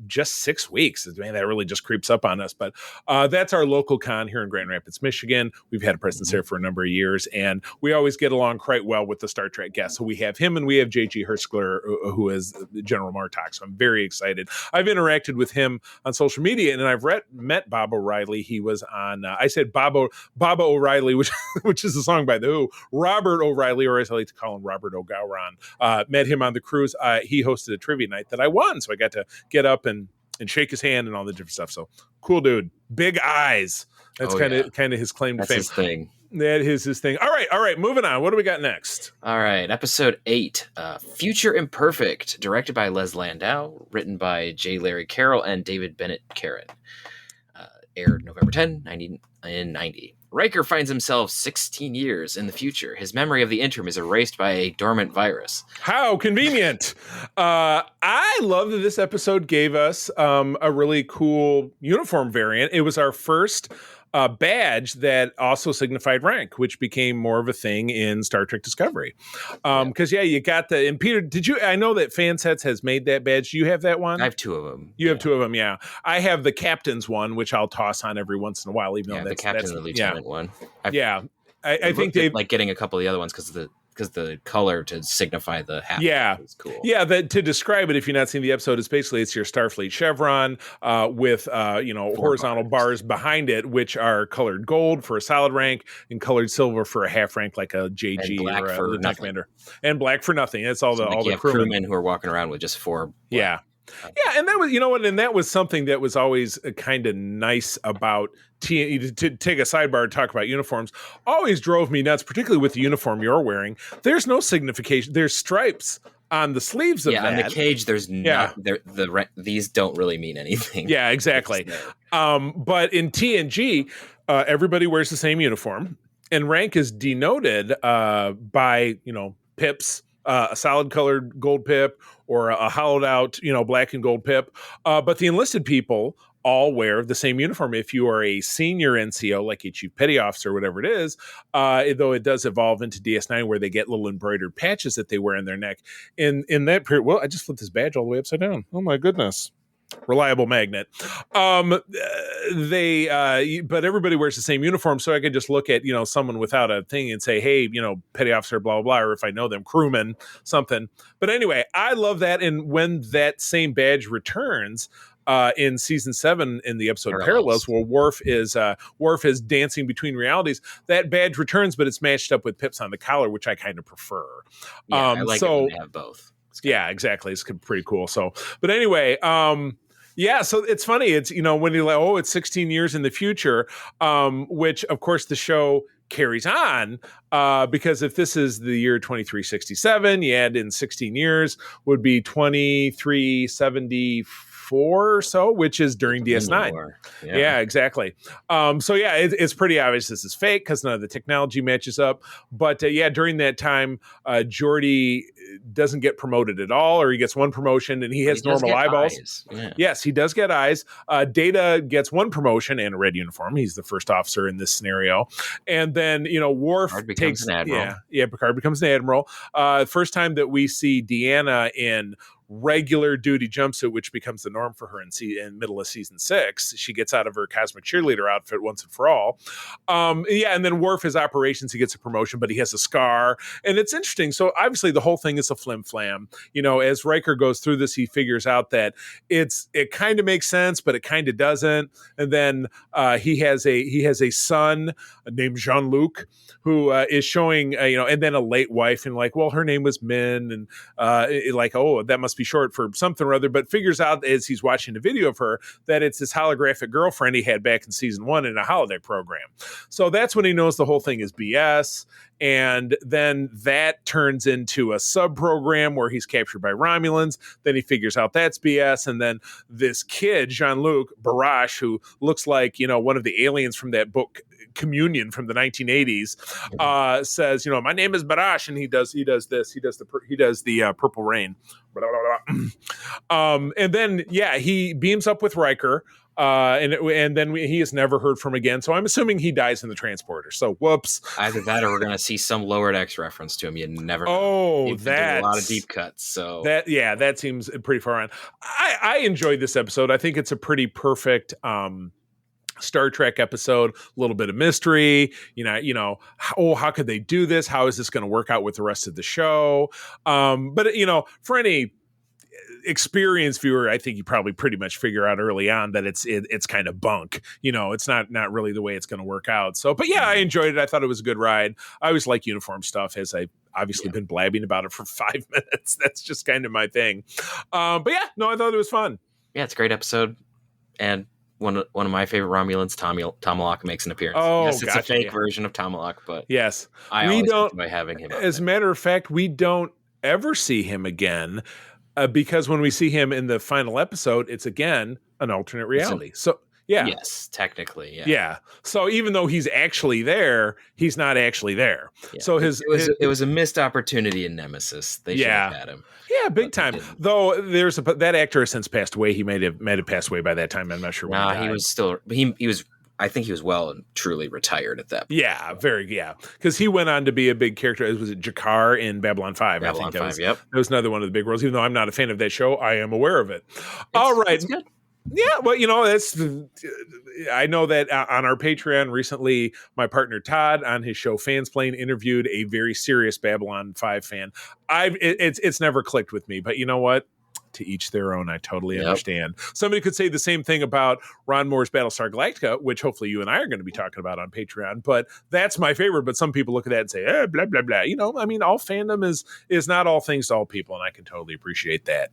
just 6 weeks. Man, that really just creeps up on us. But that's our local con here in Grand Rapids, Michigan. We've had a presence there for a number of years, and we always get along quite well with the Star Trek guests. So we have him, and we have J.G. Herskler, who is General Martok. So I'm very excited. I've interacted with him on social media, and I've met Bob O'Reilly. He was on, I said Baba O'Reilly, which is a song by The Who. Robert O'Reilly, or as I like to call him, Robert O'Gowron, met him on the cruise. He hosted a trivia night that I won, so I got to get up and shake his hand and all the different stuff. So cool dude, big eyes. That's kind of his claim to fame. His thing. That is his thing. All right. Moving on. What do we got next? All right, episode 8, Future Imperfect, directed by Les Landau, written by J. Larry Carroll and David Bennett Karen. Aired November 10, 1990. Riker finds himself 16 years in the future. His memory of the interim is erased by a dormant virus. How convenient. I love that this episode gave us a really cool uniform variant. It was our first badge that also signified rank, which became more of a thing in Star Trek Discovery. Because you got and Peter, I know that Fansets has made that badge. Do you have that one? I have 2 of them. You have 2 of them, yeah. I have the captain's one, which I'll toss on every once in a while, even though that's the captain and the lieutenant one. I think they like getting a couple of the other ones because the color to signify the hat is cool. Yeah, to describe it, if you're not seeing the episode, it's your Starfleet chevron with horizontal bars behind it, which are colored gold for a solid rank and colored silver for a half rank, like a JG or a Lieutenant Commander, and black for nothing. That's all the crewmen who are walking around with just 4. Yeah. Yeah, and that was, and that was something that was always kind of nice about to take a sidebar and talk about uniforms. Always drove me nuts, particularly with the uniform you're wearing. There's no signification. There's stripes on the sleeves of that. On the cage, there's these don't really mean anything. Yeah, exactly. But in TNG, everybody wears the same uniform, and rank is denoted by pips. A solid colored gold pip or a hollowed out, black and gold pip. But the enlisted people all wear the same uniform. If you are a senior NCO, like a chief petty officer, whatever it is, though it does evolve into DS9 where they get little embroidered patches that they wear in their neck. In that period, I just flipped this badge all the way upside down. Oh my goodness. Reliable magnet. But everybody wears the same uniform, so I could just look at someone without a thing and say, hey, petty officer, blah blah blah, or if I know them, crewman, something. But anyway, I love that. And when that same badge returns in season 7 in the episode Parallels, where Worf is dancing between realities, that badge returns, but it's matched up with pips on the collar, which I kind of prefer. I like it when they have both. Yeah, exactly. It's pretty cool. So, but anyway, so it's funny. It's, when you're like, it's 16 years in the future, which of course the show carries on, because if this is the year 2367, you add in 16 years would be 2374. 4 or so, which is during DS9. Yeah, exactly. So yeah, it's pretty obvious this is fake because none of the technology matches up. But yeah, during that time, Geordi doesn't get promoted at all, or he gets one promotion and he has normal eyeballs. Yeah. Yes, he does get eyes. Data gets one promotion and a red uniform. He's the first officer in this scenario. And then, Worf takes an admiral. Yeah, Picard becomes an admiral. First time that we see Deanna in regular duty jumpsuit, which becomes the norm for her in middle of season 6. She gets out of her cosmic cheerleader outfit once and for all. And then Worf is operations. He gets a promotion, but he has a scar. And it's interesting. So obviously the whole thing is a flim flam. As Riker goes through this, he figures out that it kind of makes sense, but it kind of doesn't. And then he has a son named Jean-Luc who is showing, and then a late wife, and her name was Min, and that must be short for something or other, but figures out as he's watching the video of her that it's this holographic girlfriend he had back in season 1 in a holiday program. So that's when he knows the whole thing is BS. And then that turns into a sub program where he's captured by Romulans. Then he figures out that's BS. And then this kid, Jean-Luc Barash, who looks like, one of the aliens from that book Communion from the 1980s, says, my name is Barash, and he does this. He does the Purple Rain. And then, he beams up with Riker. And then he is never heard from again. So I'm assuming he dies in the transporter. So whoops. Either that, or we're going to see some Lower Decks reference to him. You never know. Oh, that's a lot of deep cuts. So that seems pretty far on. I enjoyed this episode. I think it's a pretty perfect Star Trek episode. A little bit of mystery. How could they do this? How is this going to work out with the rest of the show? But for any experienced viewer, I think you probably pretty much figure out early on that it's kind of bunk. It's not really the way it's going to work out. So, but yeah, I enjoyed it. I thought it was a good ride. I always like uniform stuff, as I've obviously been blabbing about it for 5 minutes. That's just kind of my thing. I thought it was fun. Yeah, it's a great episode. And one of my favorite Romulans, Tomalak, makes an appearance. Oh, yes, it's a fake version of Tomalak, but yes, I always enjoy having him. As a matter of fact, we don't ever see him again. Because when we see him in the final episode, it's again an alternate reality. So yeah, yes, technically, yeah. So even though he's actually there, he's not actually there. Yeah. So it was a missed opportunity in Nemesis. They should have had him. Yeah, big time. Though that actor has since passed away. He might have passed away by that time. I'm not sure. No, he was still. He was. I think he was well and truly retired at that point. Yeah, because he went on to be a big character. Was it Jakar in Babylon 5? Babylon 5, that was another one of the big roles. Even though I'm not a fan of that show, I am aware of it. All right. It's good. Yeah, well, I know that on our Patreon recently, my partner Todd on his show Fansplain interviewed a very serious Babylon 5 fan. It's never clicked with me, but you know what? To each their own. I totally understand. Somebody could say the same thing about Ron Moore's Battlestar Galactica, which hopefully you and I are going to be talking about on Patreon, but that's my favorite. But some people look at that and say, blah, blah, blah. All fandom is not all things to all people, and I can totally appreciate that.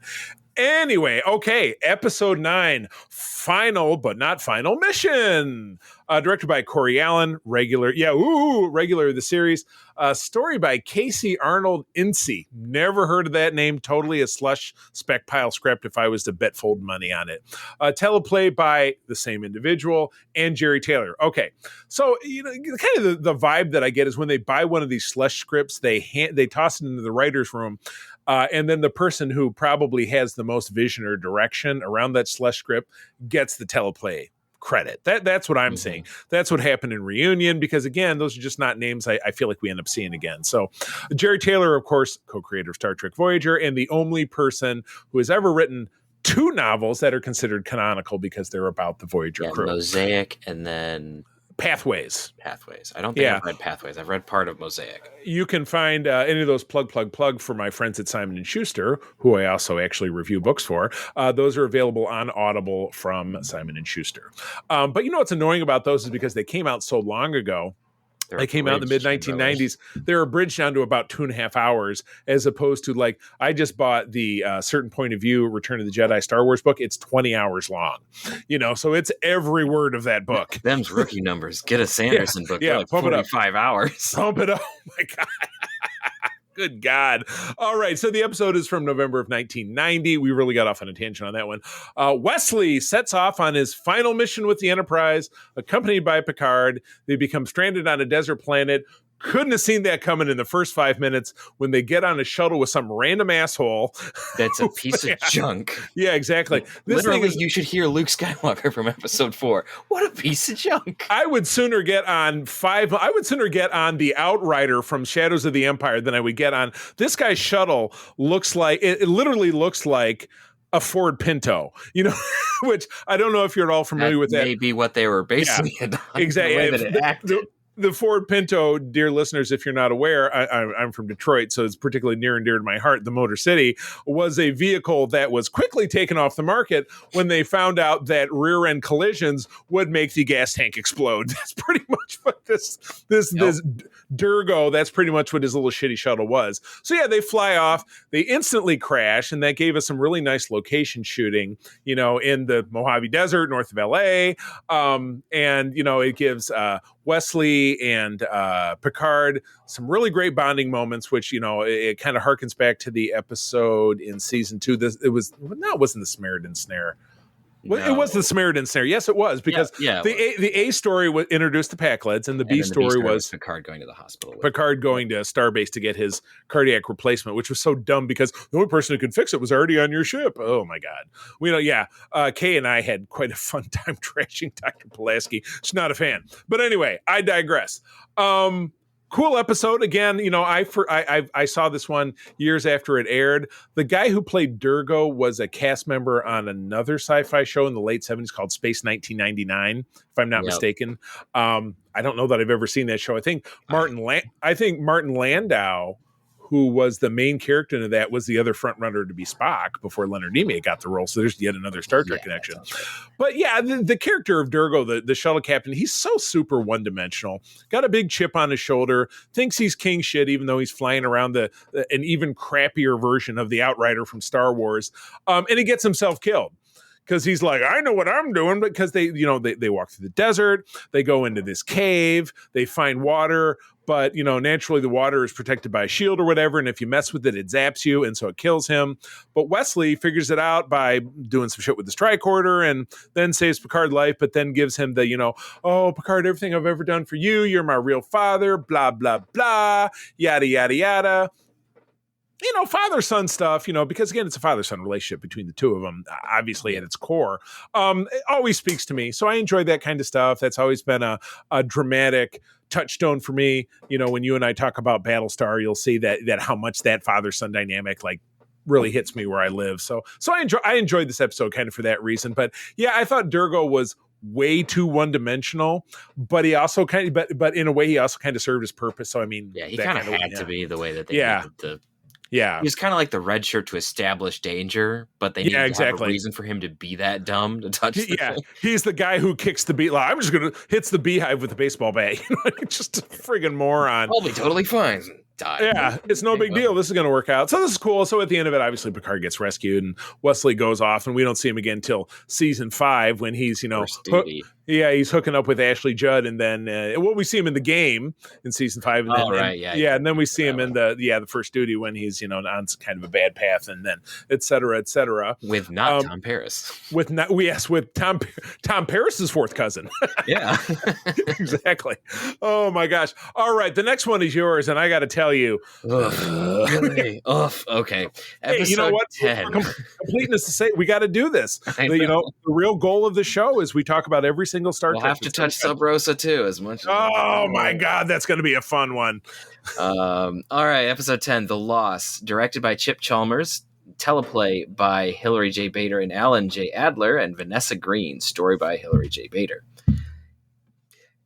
Anyway, okay, episode 9, final but not final mission. Directed by Corey Allen, regular of the series. Story by Casey Arnold Ince. Never heard of that name. Totally a slush spec pile script if I was to bet fold money on it. Teleplay by the same individual and Jerry Taylor. Okay, so kind of the vibe that I get is when they buy one of these slush scripts, they toss it into the writer's room. And then the person who probably has the most vision or direction around that slush script gets the teleplay credit. That's what I'm saying. That's what happened in Reunion, because again, those are just not names I feel like we end up seeing again. So Jerry Taylor, of course, co-creator of Star Trek Voyager, and the only person who has ever written 2 novels that are considered canonical because they're about the Voyager crew. Mosaic and then Pathways. I don't think I've read Pathways. I've read part of Mosaic. You can find any of those plug for my friends at Simon & Schuster, who I also actually review books for. Those are available on Audible from Simon & Schuster. But what's annoying about those is because they came out so long ago. They came out in the mid-1990s. They're abridged down to about 2.5 hours, as opposed to I just bought the Certain Point of View Return of the Jedi Star Wars book. It's 20 hours long, so it's every word of that book. Them's rookie numbers. Get a Sanderson book. Yeah, pump it up. 5 hours. Pump it up. Oh my God. Good God. All right. So the episode is from November of 1990. We really got off on a tangent on that one. Wesley sets off on his final mission with the Enterprise, accompanied by Picard. They become stranded on a desert planet. Couldn't have seen that coming in the first 5 minutes when they get on a shuttle with some random asshole. That's a piece of junk. Yeah, exactly. This Literally, thing is, you should hear Luke Skywalker from episode 4. What a piece of junk. I would sooner get on the Outrider from Shadows of the Empire than I would get on this guy's shuttle. It literally looks like a Ford Pinto, which I don't know if you're at all familiar with that. Maybe what they were basing it on. Exactly. The way that it acted. The Ford Pinto, dear listeners, if you're not aware, I'm from Detroit, so it's particularly near and dear to my heart. The Motor City was a vehicle that was quickly taken off the market when they found out that rear end collisions would make the gas tank explode. That's pretty much what this Durgo. That's pretty much what his little shitty shuttle was. So yeah, they fly off. They instantly crash, and that gave us some really nice location shooting. In the Mojave Desert, north of LA, and it gives Wesley and Picard some really great bonding moments, which it kind of harkens back to the episode in season 2. It wasn't the Samaritan Snare. Well, No. it was the Samaritan Snare. Yes, it was, because the A story was introduced the Pakleds, and the B story was Picard going to the hospital. Picard going to Starbase to get his cardiac replacement, which was so dumb because the only person who could fix it was already on your ship. Oh my God. Kay and I had quite a fun time trashing Dr. Pulaski. She's not a fan. But anyway, I digress. Cool episode. Again, I saw this one years after it aired. The guy who played Durgo was a cast member on another sci-fi show in the late 70s called Space 1999, if I'm not mistaken. I don't know that I've ever seen that show. I think Martin Landau, who was the main character in that, was the other front runner to be Spock before Leonard Nimoy got the role. So there's yet another Star Trek connection. Right. But yeah, the character of Durgo, the shuttle captain, he's so super one-dimensional. Got a big chip on his shoulder, thinks he's king shit, even though he's flying around an even crappier version of the Outrider from Star Wars. And he gets himself killed. Because he's like, I know what I'm doing, because they walk through the desert, they go into this cave, they find water, but naturally the water is protected by a shield or whatever, and if you mess with it, it zaps you, and so it kills him. But Wesley figures it out by doing some shit with the tricorder, and then saves Picard's life, but then gives him the, oh, Picard, everything I've ever done for you, you're my real father, blah, blah, blah, yada, yada, yada. Father-son stuff, because again, it's a father-son relationship between the two of them, obviously at its core, it always speaks to me. So I enjoy that kind of stuff. That's always been a dramatic touchstone for me. When you and I talk about Battlestar, you'll see that how much that father-son dynamic, really hits me where I live. So I enjoyed this episode kind of for that reason. But yeah, I thought Durgo was way too one-dimensional, but he also but in a way he also kind of served his purpose. So I mean, he kind of had to be the way that they needed to. Yeah, he was kind of like the red shirt to establish danger, but they needed to have a reason for him to be that dumb to touch. He's the guy who kicks the beehive. I'm just gonna hits the beehive with a baseball bat. Just a friggin' moron. I'll be totally fine. Die. Yeah, it's no big deal. This is going to work out. So this is cool. So at the end of it, obviously Picard gets rescued and Wesley goes off, and we don't see him again until season 5 when he's he's hooking up with Ashley Judd, and then we see him in the game in season 5. And and then we see him in the first duty when he's on kind of a bad path, and then et cetera with Tom Paris, with Tom Paris's fourth cousin. Yeah, exactly. Oh my gosh! All right, the next one is yours, and I got to tell you. Really? Okay. Episode you know what? 10. For completeness to say, we got to do this. The real goal of the show is we talk about every single Star Trek. We'll have to touch Sub Rosa too, as much. Oh my God, that's going to be a fun one. All right, episode 10, The Loss, directed by Chip Chalmers, teleplay by Hilary J. Bader and Alan J. Adler, and Vanessa Green, story by Hilary J. Bader.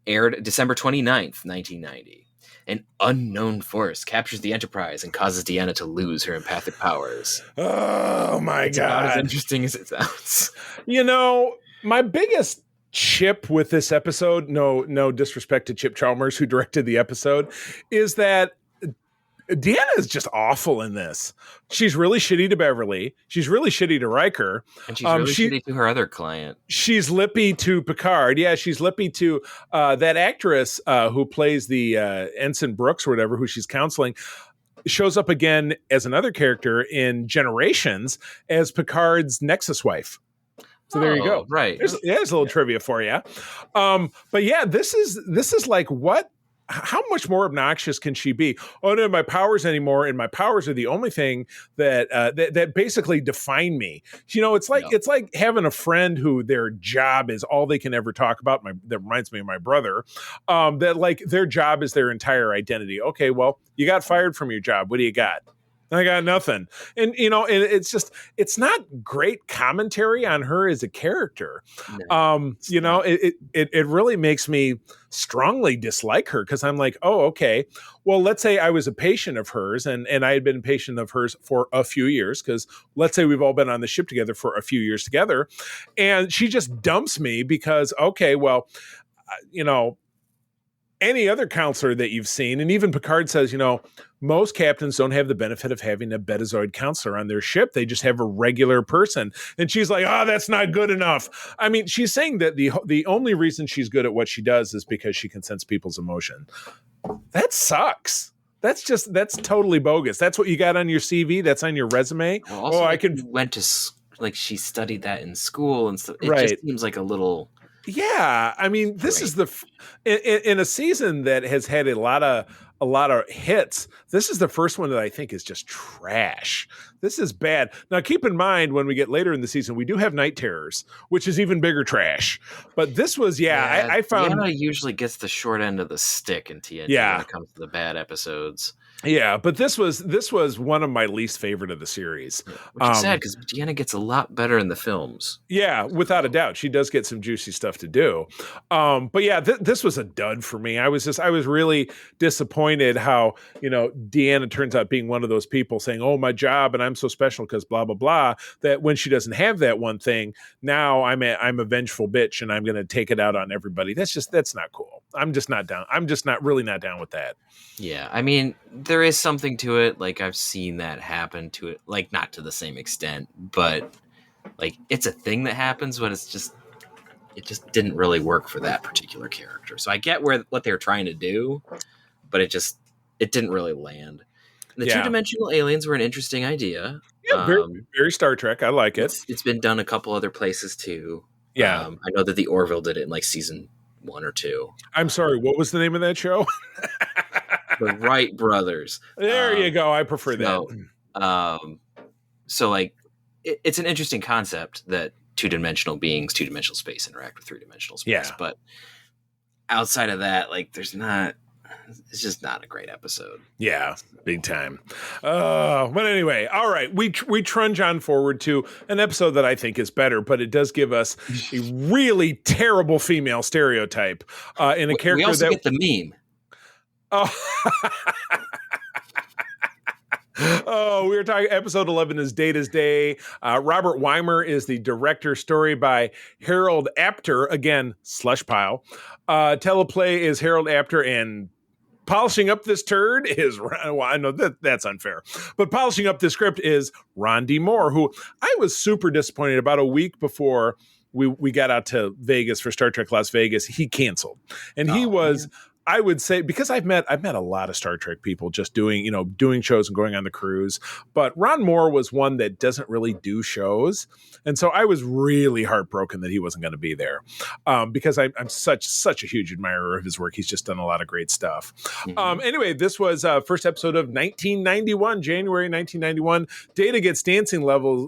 Aired December 29th, 1990. An unknown force captures the Enterprise and causes Deanna to lose her empathic powers. Oh my God. About as interesting as it sounds. My biggest chip with this episode, no disrespect to Chip Chalmers, who directed the episode, is that Deanna is just awful in this. She's really shitty to Beverly. She's really shitty to Riker. And she's really shitty to her other client. She's lippy to Picard. Yeah, she's lippy to that actress who plays the Ensign Brooks or whatever, who she's counseling. shows up again as another character in Generations as Picard's Nexus wife. So there you go. Right. There's a little trivia for you. But yeah, this is like what. How much more obnoxious can she be? Oh, no, my powers anymore, and my powers are the only thing that basically define me. You know, it's like having a friend who their job is all they can ever talk about. That reminds me of my brother. That like their job is their entire identity. Okay, well, you got fired from your job. What do you got? I got nothing. And, you know, it's not great commentary on her as a character. No, you know, it really makes me strongly dislike her because I'm like, oh, okay. Well, let's say I was a patient of hers and I had been a patient of hers for a few years because let's say we've all been on the ship together for a few years together. And she just dumps me because, okay, well, you know, any other counselor that you've seen, and even Picard says, you know, most captains don't have the benefit of having a Betazoid counselor on their ship. They just have a regular person. And she's like, oh, that's not good enough. I mean, she's saying that the only reason she's good at what she does is because she can sense people's emotion. That sucks. That's totally bogus. That's what you got on your CV. That's on your resume. Well, also, went to, like, she studied that in school and stuff. It just seems like a little... Yeah, I mean, this is in a season that has had a lot of hits. This is the first one that I think is just trash. This is bad. Now, keep in mind when we get later in the season, we do have Night Terrors, which is even bigger trash. But this was, I found Deanna usually gets the short end of the stick in TNT when it comes to the bad episodes. Yeah, but this was one of my least favorite of the series. Which is sad because Deanna gets a lot better in the films. Yeah, without a doubt, she does get some juicy stuff to do. But yeah, this was a dud for me. I was really disappointed how, you know, Deanna turns out being one of those people saying, "Oh, my job, and I'm so special because blah blah blah." That when she doesn't have that one thing, now I'm a vengeful bitch and I'm going to take it out on everybody. That's not cool. I'm just not down. I'm just not down with that. Yeah, I mean, there is something to it. Like, I've seen that happen to it, like, not to the same extent, but like, it's a thing that happens, but it just didn't really work for that particular character. So I get what they were trying to do, but it didn't really land. And the two-dimensional aliens were an interesting idea. Yeah, very Star Trek. I like it. It's been done a couple other places too. Yeah, I know that the Orville did it in like season 1 or 2. I'm sorry, what was the name of that show? The Wright brothers. There you go. I prefer that. So like, it's an interesting concept that two-dimensional beings, two-dimensional space interact with three-dimensional space. Yeah. But outside of that, like, it's just not a great episode. Yeah, big time. But anyway, all right. We trudge on forward to an episode that I think is better, but it does give us a really terrible female stereotype in a character we also that get the meme. Oh, we were talking. Episode 11 is Data's Day. Robert Weimer is the director. Story by Harold Apter. Again, slush pile. Teleplay is Harold Apter, and polishing up this turd is, well, I know that's unfair, but polishing up this script is Ron D. Moore, who I was super disappointed about a week before we got out to Vegas for Star Trek Las Vegas. He canceled, and he was. Man. I would say, because I've met a lot of Star Trek people just doing shows and going on the cruise, but Ron Moore was one that doesn't really do shows. And so I was really heartbroken that he wasn't going to be there, because I'm such a huge admirer of his work. He's just done a lot of great stuff. Mm-hmm. Anyway, this was first episode of 1991, January 1991. Data gets dancing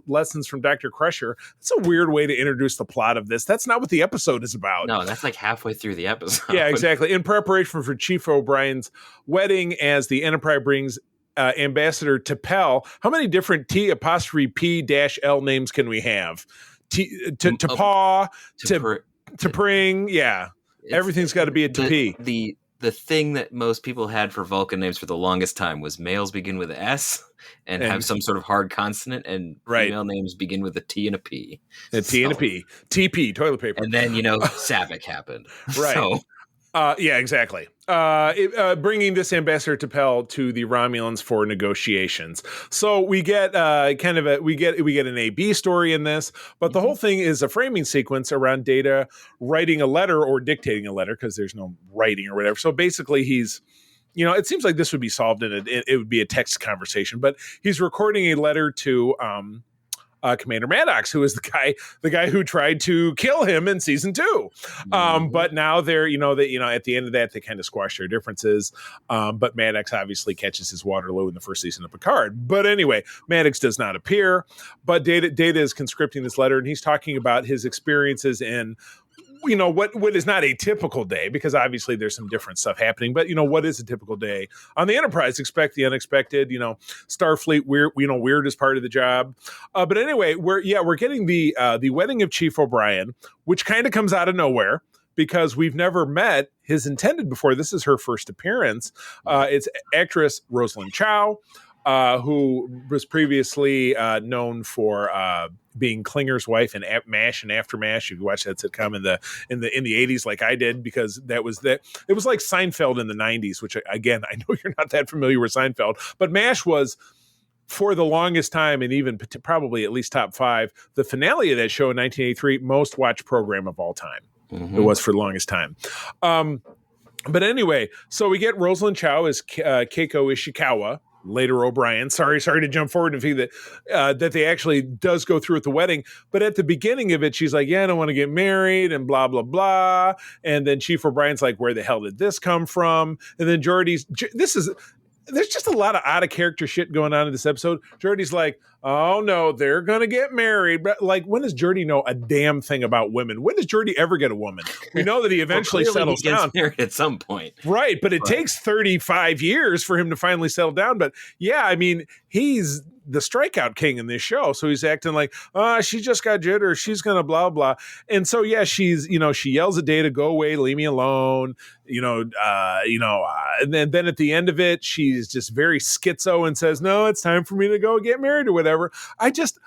lessons from Dr. Crusher. That's a weird way to introduce the plot of this. That's not what the episode is about. No, that's like halfway through the episode. Yeah, exactly. In preparation for Chief O'Brien's wedding, as the Enterprise brings Ambassador T'Pel. How many different T''P-L names can we have? T'Paw, T'Pring. Yeah, everything's got to be a T'P. The thing that most people had for Vulcan names for the longest time was males begin with a S and have some sort of hard consonant, and female names begin with a T and a P. A T and a P. TP, toilet paper. And then, Savick happened. Right. So, yeah, exactly. Bringing this Ambassador T'Pel to the Romulans for negotiations. So we get we get an A-B story in this, but the whole thing is a framing sequence around Data writing a letter or dictating a letter, because there's no writing or whatever. So basically, he's it seems like this would be solved it would be a text conversation, but he's recording a letter to Commander Maddox, who is the guy who tried to kill him in season 2. But now they're, at the end of that, they kind of squash their differences. But Maddox obviously catches his Waterloo in the first season of Picard. But anyway, Maddox does not appear, but Data is conscripting this letter, and he's talking about his experiences in what is not a typical day, because obviously there's some different stuff happening, but what is a typical day on the Enterprise? Expect the unexpected. Starfleet, weird is part of the job. But anyway, we're getting the wedding of Chief O'Brien, which kind of comes out of nowhere, because we've never met his intended before. This is her first appearance. It's actress Rosalind Chow, who was previously known for being Klinger's wife in MASH and After MASH. If you watch that sitcom in the 80s, like I did, because it was like Seinfeld in the 90s, which, again, I know you're not that familiar with Seinfeld, but MASH was, for the longest time, and even probably at least top 5, the finale of that show in 1983, most watched program of all time. Mm-hmm. It was for the longest time. But anyway, so we get Rosalind Chow as Keiko Ishikawa, later O'Brien. Sorry to jump forward and think that they actually does go through at the wedding. But at the beginning of it, she's like, yeah, I don't want to get married and blah, blah, blah. And then Chief O'Brien's like, where the hell did this come from? And then there's just a lot of out of character shit going on in this episode. Geordi's like, oh no, they're going to get married. But like, when does Geordi know a damn thing about women? When does Geordi ever get a woman? We know that he eventually settles he gets down. married at some point. Right. But it takes 35 years for him to finally settle down. But yeah, I mean, he's the strikeout king in this show. So he's acting like, she just got jitter. She's going to blah, blah. And so, yeah, she's, she yells at Data, go away, leave me alone. And then at the end of it, she's just very schizo and says, no, it's time for me to go get married or whatever. I just,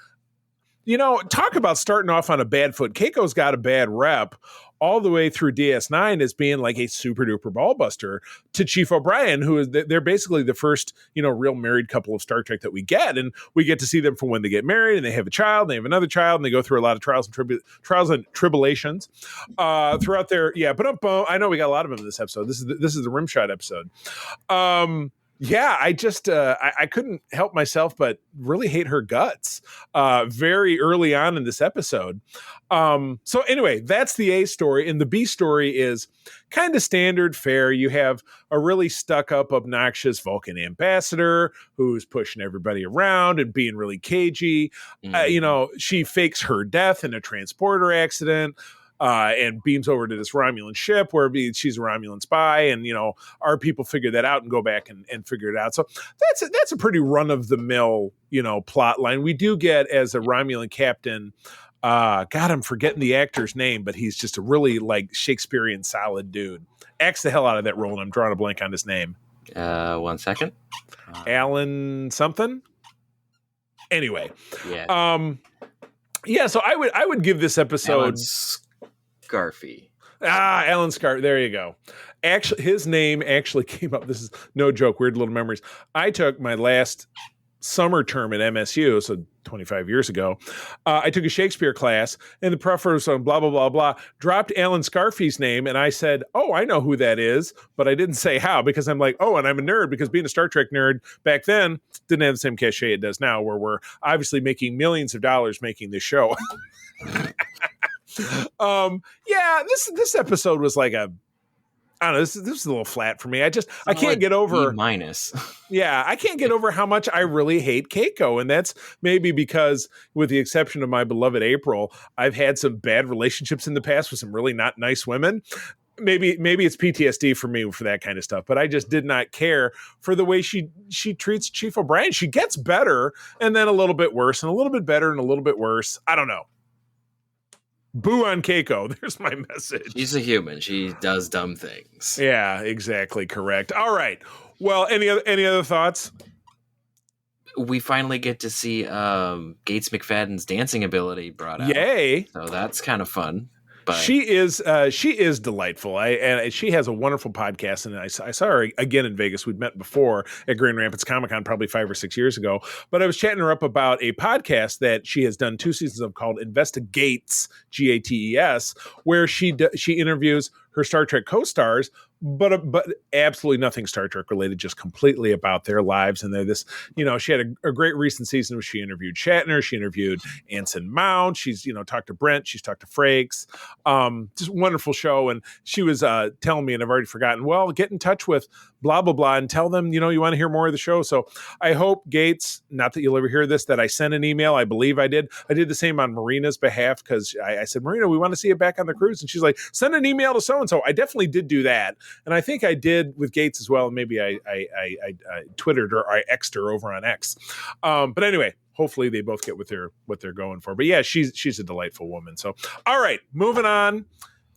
talk about starting off on a bad foot. Keiko's got a bad rep all the way through DS9 as being like a super duper ballbuster to Chief O'Brien, who is, they're basically the first, real married couple of Star Trek that we get. And we get to see them from when they get married and they have a child, and they have another child, and they go through a lot of trials and tribulations throughout their, but I know we got a lot of them in this episode. This is the Rimshot episode. I just I couldn't help myself but really hate her guts very early on in this episode. So anyway, that's the A story, and the B story is kind of standard fare. You have a really stuck-up, obnoxious Vulcan ambassador who's pushing everybody around and being really cagey. She fakes her death in a transporter accident. And beams over to this Romulan ship where she's a Romulan spy, and our people figure that out and go back and figure it out. So that's a pretty run of the mill plot line. We do get, as a Romulan captain, God, I'm forgetting the actor's name, but he's just a really like Shakespearean solid dude. Acts the hell out of that role, and I'm drawing a blank on his name. 1 second. Alan something. Anyway, yeah. So I would give this episode. Scarfy. Alan Scar. There you go. Actually, his name actually came up. This is no joke. Weird little memories. I took my last summer term at MSU, so 25 years ago. I took a Shakespeare class, and the professor on blah, blah, blah, blah, dropped Alan Scarfy's name, and I said, oh, I know who that is, but I didn't say how, because I'm like, oh, and I'm a nerd, because being a Star Trek nerd back then didn't have the same cachet it does now, where we're obviously making millions of dollars making this show. This episode was like I don't know, this is a little flat for me. I can't get over minus. I can't get over how much I really hate Keiko, and that's maybe because, with the exception of my beloved April, I've had some bad relationships in the past with some really not nice women. Maybe it's PTSD for me for that kind of stuff, but I just did not care for the way she treats Chief O'Brien. She gets better, and then a little bit worse, and a little bit better, and a little bit worse. I don't know. Boo on Keiko. There's my message. She's a human. She does dumb things. Yeah, exactly. Correct. All right. Well, any other thoughts? We finally get to see Gates McFadden's dancing ability brought out. Yay. So that's kind of fun. But she is delightful. And she has a wonderful podcast, and I saw her again in Vegas. We'd met before at Grand Rapids Comic-Con probably 5 or 6 years ago. But I was chatting her up about a podcast that she has done 2 seasons of called Investigates, Gates, where she interviews her Star Trek co-stars, but absolutely nothing Star Trek related, just completely about their lives. And they're this, she had a great recent season where she interviewed Shatner, she interviewed Anson Mount, she's, talked to Brent, she's talked to Frakes, just a wonderful show. And she was telling me, and I've already forgotten, well, get in touch with blah, blah, blah, and tell them, you want to hear more of the show. So I hope, Gates, not that you'll ever hear this, that I sent an email. I believe I did. I did the same on Marina's behalf, because I said, Marina, we want to see you back on the cruise. And she's like, send an email to so-and-so. I definitely did do that. And I think I did with Gates as well. And maybe I Twittered or I X'd her over on X. But anyway, hopefully they both get what they're going for. But yeah, she's a delightful woman. So, all right, moving on.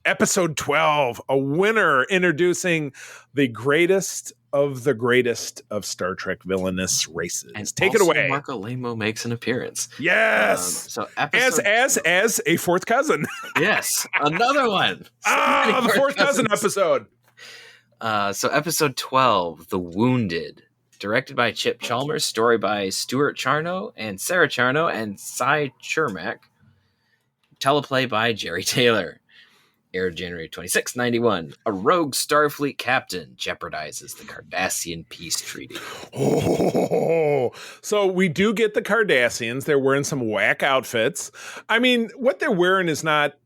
Episode 12, a winner, introducing the greatest of the greatest of Star Trek villainous races. And take it away. Marco Lamo makes an appearance. Yes. So episode as a fourth cousin. Yes, another one. The fourth cousin episode. So episode 12, The Wounded, directed by Chip Chalmers, story by Stuart Charno and Sarah Charno and Cy Chermak, teleplay by Jerry Taylor. Aired January 26, 91. A rogue Starfleet captain jeopardizes the Cardassian peace treaty. Oh, so we do get the Cardassians. They're wearing some whack outfits. I mean, what they're wearing is not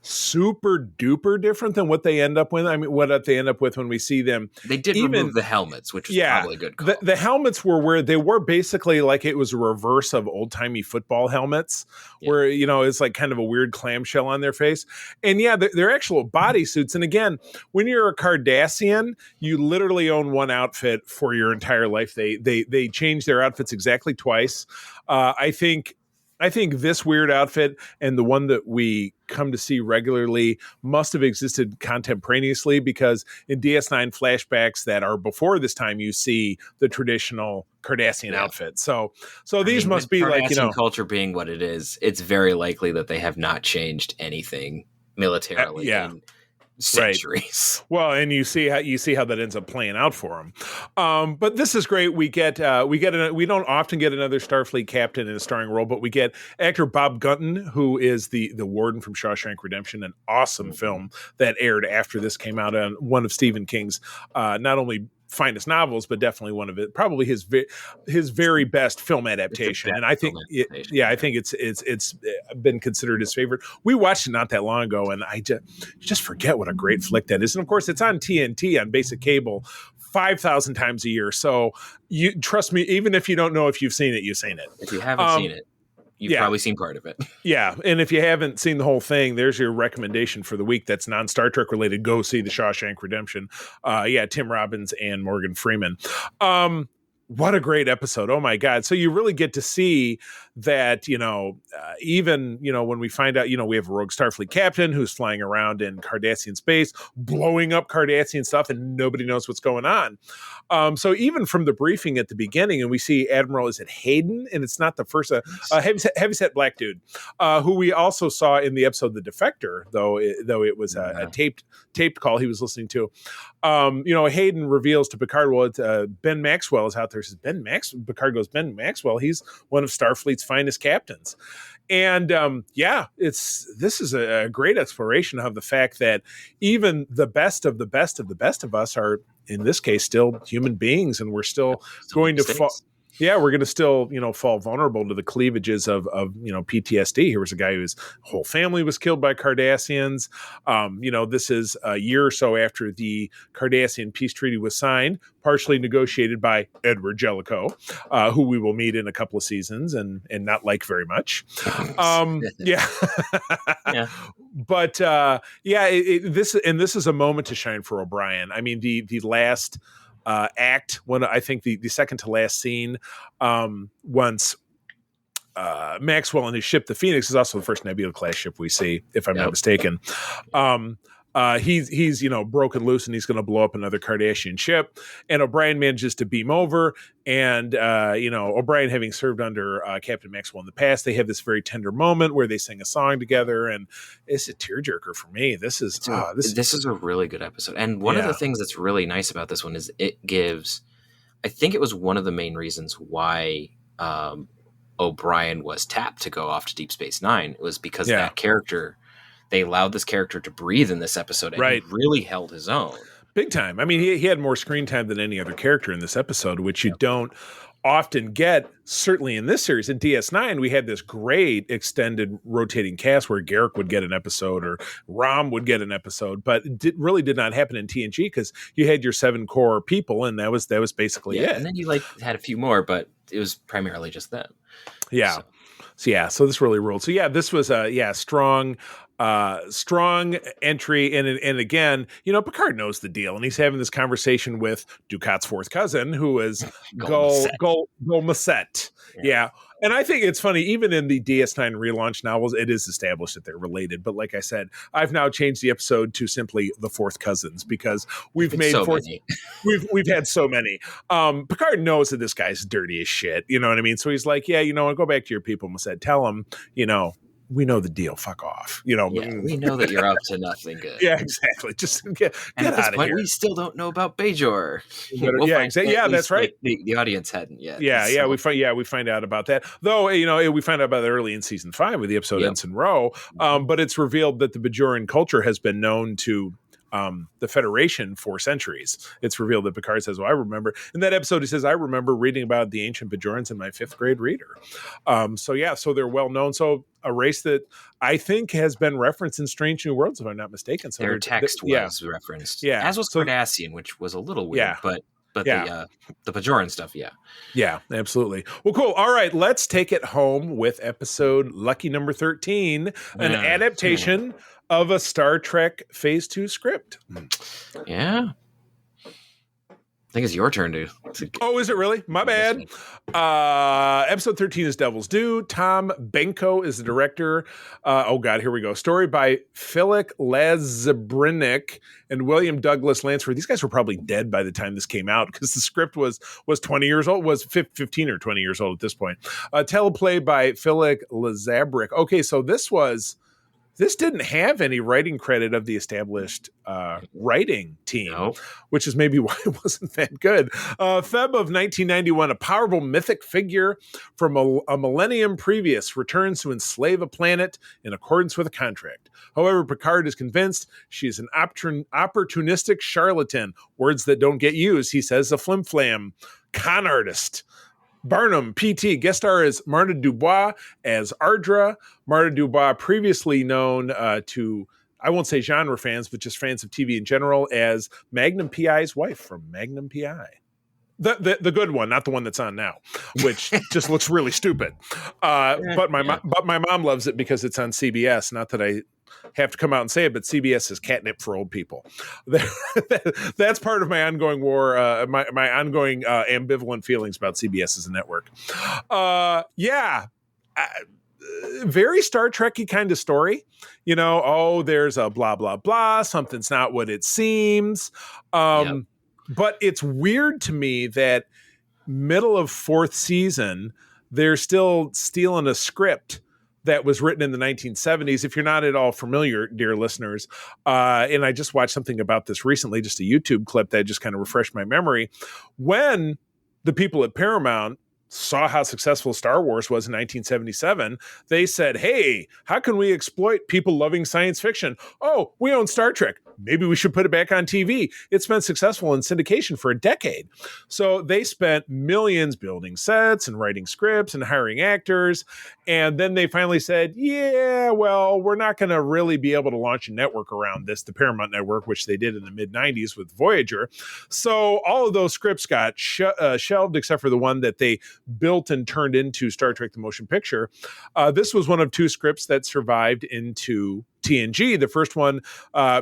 super duper different than what they end up with. I mean, what they end up with when we see them. They did remove the helmets, which was probably a good call. The helmets were where they were basically like it was a reverse of old timey football helmets, where it's like kind of a weird clamshell on their face. And they're actual bodysuits. And again, when you're a Cardassian, you literally own one outfit for your entire life. They change their outfits exactly twice. I think this weird outfit and the one that we come to see regularly must have existed contemporaneously, because in DS9 flashbacks that are before this time, you see the traditional Cardassian outfit. So these must be like, culture being what it is, it's very likely that they have not changed anything militarily. In centuries. Right. Well, and you see how that ends up playing out for them. But this is great. We don't often get another Starfleet captain in a starring role, but we get actor Bob Gunton, who is the warden from Shawshank Redemption, an awesome film that aired after this came out on one of Stephen King's not only finest novels, but definitely one of it, probably his very best film adaptation. And I think, I think it's been considered his favorite. We watched it not that long ago, and I just forget what a great flick that is. And of course, it's on TNT on basic cable 5,000 times a year. So you trust me, even if you don't know if you've seen it, you've seen it. If you haven't seen it, you've probably seen part of it. Yeah. And if you haven't seen the whole thing, there's your recommendation for the week that's non-Star Trek related. Go see the Shawshank Redemption. Tim Robbins and Morgan Freeman. What a great episode. Oh my God. So you really get to see that, even, when we find out, we have a rogue Starfleet captain who's flying around in Cardassian space, blowing up Cardassian stuff, and nobody knows what's going on. So even from the briefing at the beginning, and we see Admiral, is it Hayden? And it's not the first, heavyset black dude, who we also saw in the episode The Defector, though it was a taped call he was listening to. Hayden reveals to Picard, Ben Maxwell is out there. Says Picard goes, Ben Maxwell, he's one of Starfleet's finest captains. And this is a great exploration of the fact that even the best of the best of the best of us are, in this case, still human beings, and we're still going to fall. Yeah, we're going to still, fall vulnerable to the cleavages of PTSD. Here was a guy whose whole family was killed by Cardassians. This is a year or so after the Cardassian peace treaty was signed, partially negotiated by Edward Jellicoe, who we will meet in a couple of seasons and not like very much. Yeah. But this is a moment to shine for O'Brien. I mean, the last act, when I think the second to last scene, once Maxwell and his ship, the Phoenix, is also the first Nebula class ship we see, if I'm not mistaken. He's broken loose and he's going to blow up another Cardassian ship, and O'Brien manages to beam over, and O'Brien, having served under Captain Maxwell in the past, they have this very tender moment where they sing a song together, and it's a tearjerker for me. This is a really good episode, and one of the things that's really nice about this one is it gives, I think it was one of the main reasons why O'Brien was tapped to go off to Deep Space Nine. It was because that character. They allowed this character to breathe in this episode, and he really held his own. Big time. I mean, he had more screen time than any other character in this episode, which you don't often get, certainly in this series. In DS9, we had this great extended rotating cast where Garrick would get an episode or Rom would get an episode, but it really did not happen in TNG because you had your 7 core people, and that was basically it. And then you had a few more, but it was primarily just them. Yeah. So this really ruled. So yeah, this was a strong entry, and again, Picard knows the deal, and he's having this conversation with Ducat's fourth cousin, who is Gul Macet. Yeah. And I think it's funny, even in the DS9 relaunch novels, it is established that they're related. But like I said, I've now changed the episode to simply the fourth cousins because we've made we've had so many. Picard knows that this guy's dirty as shit. You know what I mean? So he's like, yeah, go back to your people, Macet. Tell them, we know the deal. Fuck off. We know that you're up to nothing good. Yeah, exactly. Just get out of here. We still don't know about Bajor. Exactly. Yeah, that's right. The audience hadn't yet. Yeah, we find out about that. Though, we find out about it early in season 5 with the episode Ensign Row. But it's revealed that the Bajoran culture has been known to the Federation for centuries. It's revealed that Picard says, well, I remember in that episode, he says, I remember reading about the ancient Bajorans in my 5th grade reader. So they're well known. So a race that I think has been referenced in Strange New Worlds, if I'm not mistaken. So their text was referenced. Yeah. As was Cardassian, which was a little weird, but the Bajoran stuff. Yeah, absolutely. Well, cool. All right. Let's take it home with episode lucky number 13, an adaptation of a Star Trek Phase 2 script. Yeah. I think it's your turn to Oh, is it really? My bad. Episode 13 is Devil's Due. Tom Benko is the director. Here we go. Story by Philip Lazabrinick and William Douglas Lansford. These guys were probably dead by the time this came out because the script was 20 years old, was 15 or 20 years old at this point. Teleplay by Philip Lazabrick. Okay, so this didn't have any writing credit of the established writing team, which is maybe why it wasn't that good. Feb of 1991, a powerful mythic figure from a millennium previous returns to enslave a planet in accordance with a contract. However, Picard is convinced she is an opportunistic charlatan, words that don't get used. He says a flim-flam con artist. Barnum, PT, guest star is Marta Dubois as Ardra. Marta Dubois, previously known to, I won't say genre fans, but just fans of TV in general, as Magnum P.I.'s wife from Magnum P.I. The good one, not the one that's on now, which just looks really stupid. But my mom loves it because it's on CBS. Not that I have to come out and say it, but CBS is catnip for old people. That's part of my ongoing war, my ongoing ambivalent feelings about CBS as a network. Very Star Trek-y kind of story. There's a blah, blah, blah. Something's not what it seems. But it's weird to me that middle of 4th season, they're still stealing a script that was written in the 1970s. If you're not at all familiar, dear listeners, and I just watched something about this recently, just a YouTube clip that just kind of refreshed my memory. When the people at Paramount saw how successful Star Wars was in 1977, they said, hey, how can we exploit people loving science fiction? Oh, we own Star Trek. Maybe we should put it back on TV. It's been successful in syndication for a decade. So they spent millions building sets and writing scripts and hiring actors. And then they finally said, we're not going to really be able to launch a network around this, the Paramount Network, which they did in the mid-90s with Voyager. So all of those scripts got shelved, except for the one that they built and turned into Star Trek The Motion Picture. This was one of 2 scripts that survived into TNG, the first one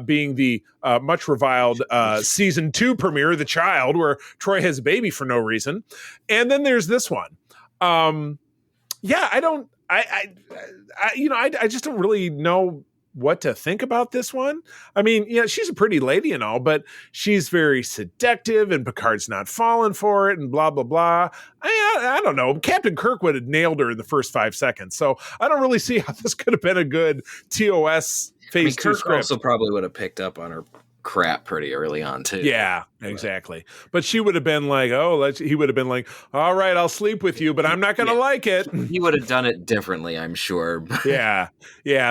being the much reviled season 2 premiere, The Child, where Troy has a baby for no reason. And then there's this one. I just don't really know what to think about this one. I mean, she's a pretty lady and all, but she's very seductive and Picard's not falling for it and blah, blah, blah. I don't know. Captain Kirk would have nailed her in the first 5 seconds. So I don't really see how this could have been a good TOS phase 2 Kirk script. Also probably would have picked up on her crap pretty early on too. Yeah, exactly. But she would have been like, he would have been like, all right, I'll sleep with you, but I'm not going to like it. He would have done it differently, I'm sure. Yeah.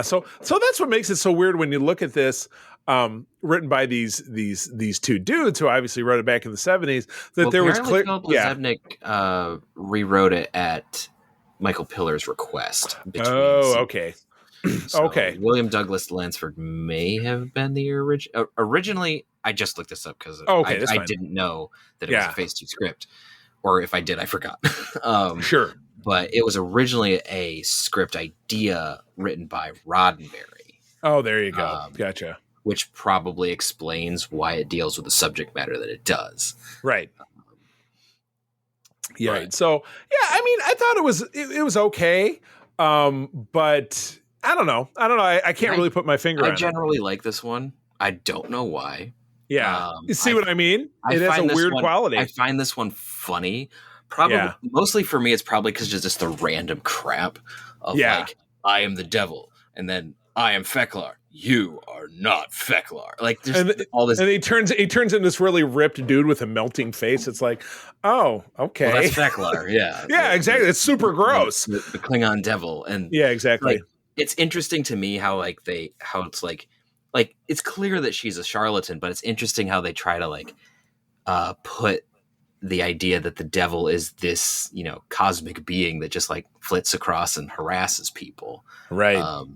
So that's what makes it so weird when you look at this. written by these two dudes who obviously wrote it back in the 70s. That there was clear. Philip Lazebnik rewrote it at Michael Pillar's request. Okay. So okay. William Douglas Lansford may have been the originally. I just looked this up because I didn't know that it was a Phase 2 script, or if I did, I forgot. Sure, but it was originally a script idea written by Roddenberry. Oh, there you go. Gotcha. Which probably explains why it deals with the subject matter that it does. Right. Yeah. Right. So yeah, I mean, I thought it was okay, but. I don't know. I can't really put my finger on it. I generally like this one. I don't know why. Yeah. You see what I mean? It has a weird quality. I find this one funny. Probably mostly for me, it's probably because it's just the random crap of like, I am the devil, and then I am Feklar. You are not Feklar. Like there's all this, and he turns into this really ripped dude with a melting face. It's like, oh, okay, well, that's Feklar. Yeah, yeah, exactly. It's super gross. The Klingon devil, and yeah, exactly. Like, it's interesting to me how it's like it's clear that she's a charlatan, but it's interesting how they try to put the idea that the devil is this, cosmic being that just like flits across and harasses people. Right.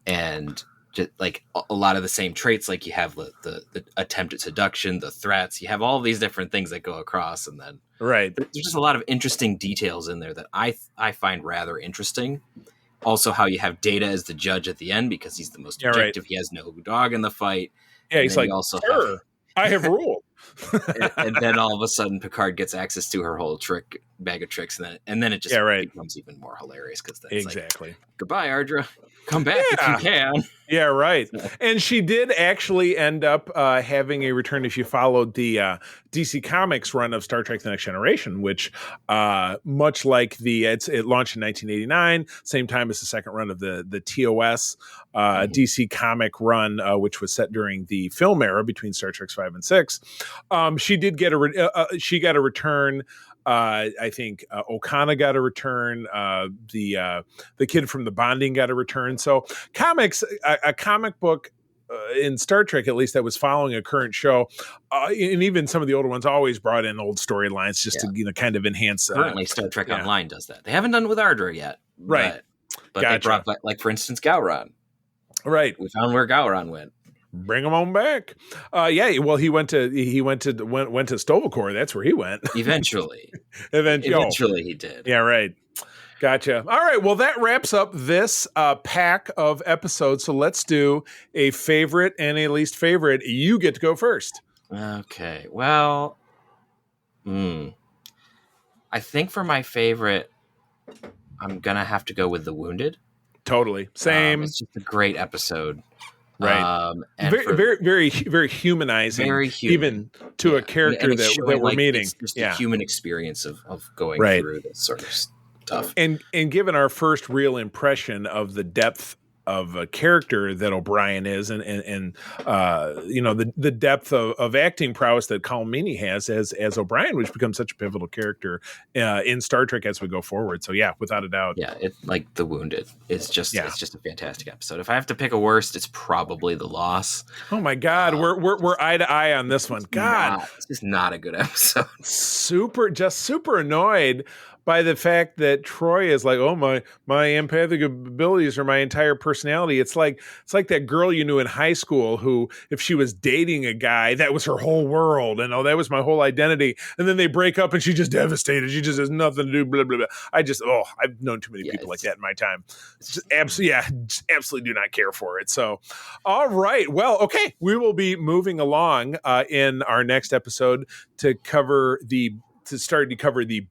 And just like a lot of the same traits, like you have the attempted seduction, the threats, you have all these different things that go across. And then there's just a lot of interesting details in there that I find rather interesting. Also, how you have Data as the judge at the end because he's the most objective. He has no dog in the fight. Yeah, he's like, I have ruled. and then all of a sudden, Picard gets access to her whole bag of tricks, and then it just becomes even more hilarious because that's like, goodbye, Ardra. Come back if you can. Yeah, right. And she did actually end up having a return if you followed the DC Comics run of Star Trek The Next Generation, which much like it launched in 1989, same time as the second run of the TOS DC comic run, which was set during the film era between Star Trek 5 and 6. She did get a return. I think Okana got a return. The kid from the Bonding got a return. So comics, a comic book in Star Trek, at least that was following a current show, and even some of the older ones always brought in old storylines just to kind of enhance. Currently, Star Trek Online does that. They haven't done it with Ardra yet, right? But they brought back, like for instance, Gowron. Right. We found where Gowron went. Bring him on back. Well, he went to Stovacor. That's where he went. Eventually he did. Yeah, right. Gotcha. All right. Well, that wraps up this pack of episodes. So let's do a favorite and a least favorite. You get to go first. Okay. Well, I think for my favorite, I'm gonna have to go with The Wounded. Totally. Same. It's just a great episode. Right. And very humanizing, very human. Even to a character that we're meeting. It's just a human experience of going through this sort of stuff. And given our first real impression of the depth of a character that O'Brien is, and the depth of acting prowess that Colm Meaney has as O'Brien, which becomes such a pivotal character in Star Trek as we go forward. So yeah, without a doubt. Yeah, it's like The Wounded. It's just a fantastic episode. If I have to pick a worst, it's probably The Loss. Oh my God, we're eye to eye on this one. God, it's just not a good episode. Super annoyed by the fact that Troy is like, oh, my empathic abilities are my entire personality. It's like that girl you knew in high school who, if she was dating a guy, that was her whole world. And that was my whole identity. And then they break up and she's just devastated. She just has nothing to do, blah, blah, blah. I've known too many people like that in my time. Absolutely do not care for it. So, all right. Well, okay. We will be moving along in our next episode to cover the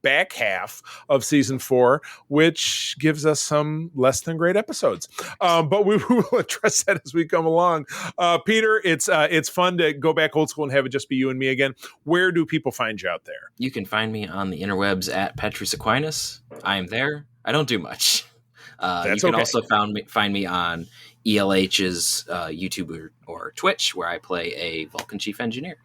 back half of season 4, which gives us some less than great episodes. But we will address that as we come along. Peter, it's fun to go back old school and have it just be you and me again. Where do people find you out there? You can find me on the interwebs at Petrus Aquinas. I am there. I don't do much. You can also find me on ELH's YouTube or Twitch, where I play a Vulcan chief engineer.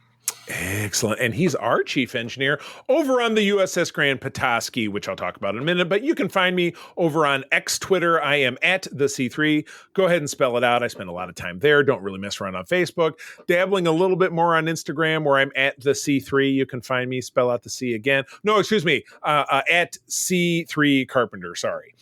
Excellent. And he's our chief engineer over on the USS Grand Petoskey, which I'll talk about in a minute. But you can find me over on X Twitter. I am at the C3. Go ahead and spell it out. I spend a lot of time there. Don't really mess around on Facebook. Dabbling a little bit more on Instagram, where I'm at the C3. You can find me. Spell out the C again. No, excuse me. At C3 Carpenter. Sorry.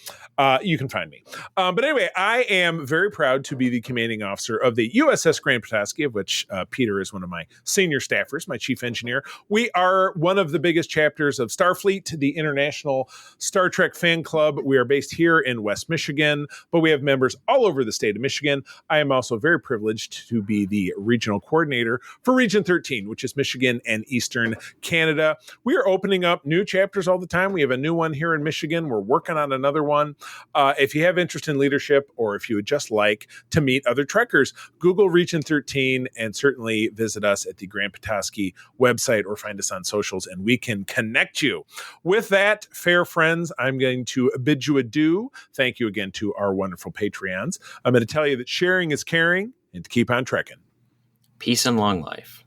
You can find me. But anyway, I am very proud to be the commanding officer of the USS Grand Petoskey, of which Peter is one of my senior staffers, my chief engineer. We are one of the biggest chapters of Starfleet, the International Star Trek Fan Club. We are based here in West Michigan, but we have members all over the state of Michigan. I am also very privileged to be the regional coordinator for Region 13, which is Michigan and Eastern Canada. We are opening up new chapters all the time. We have a new one here in Michigan. We're working on another one. If you have interest in leadership, or if you would just like to meet other Trekkers, Google Region 13 and certainly visit us at the Grand Petoskey website or find us on socials, and we can connect you. With that, fair friends, I'm going to bid you adieu. Thank you again to our wonderful Patreons. I'm going to tell you that sharing is caring, and to keep on trekking. Peace and long life.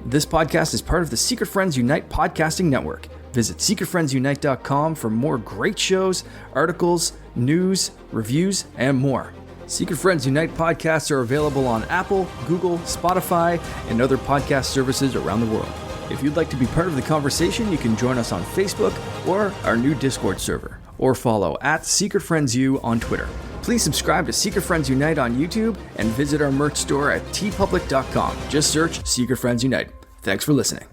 This podcast is part of the Secret Friends Unite podcasting network. Visit secretfriendsunite.com for more great shows, articles, news, reviews, and more. Secret Friends Unite podcasts are available on Apple, Google, Spotify, and other podcast services around the world. If you'd like to be part of the conversation, you can join us on Facebook or our new Discord server, or follow at Secret Friends U on Twitter. Please subscribe to Secret Friends Unite on YouTube and visit our merch store at tpublic.com. Just search Secret Friends Unite. Thanks for listening.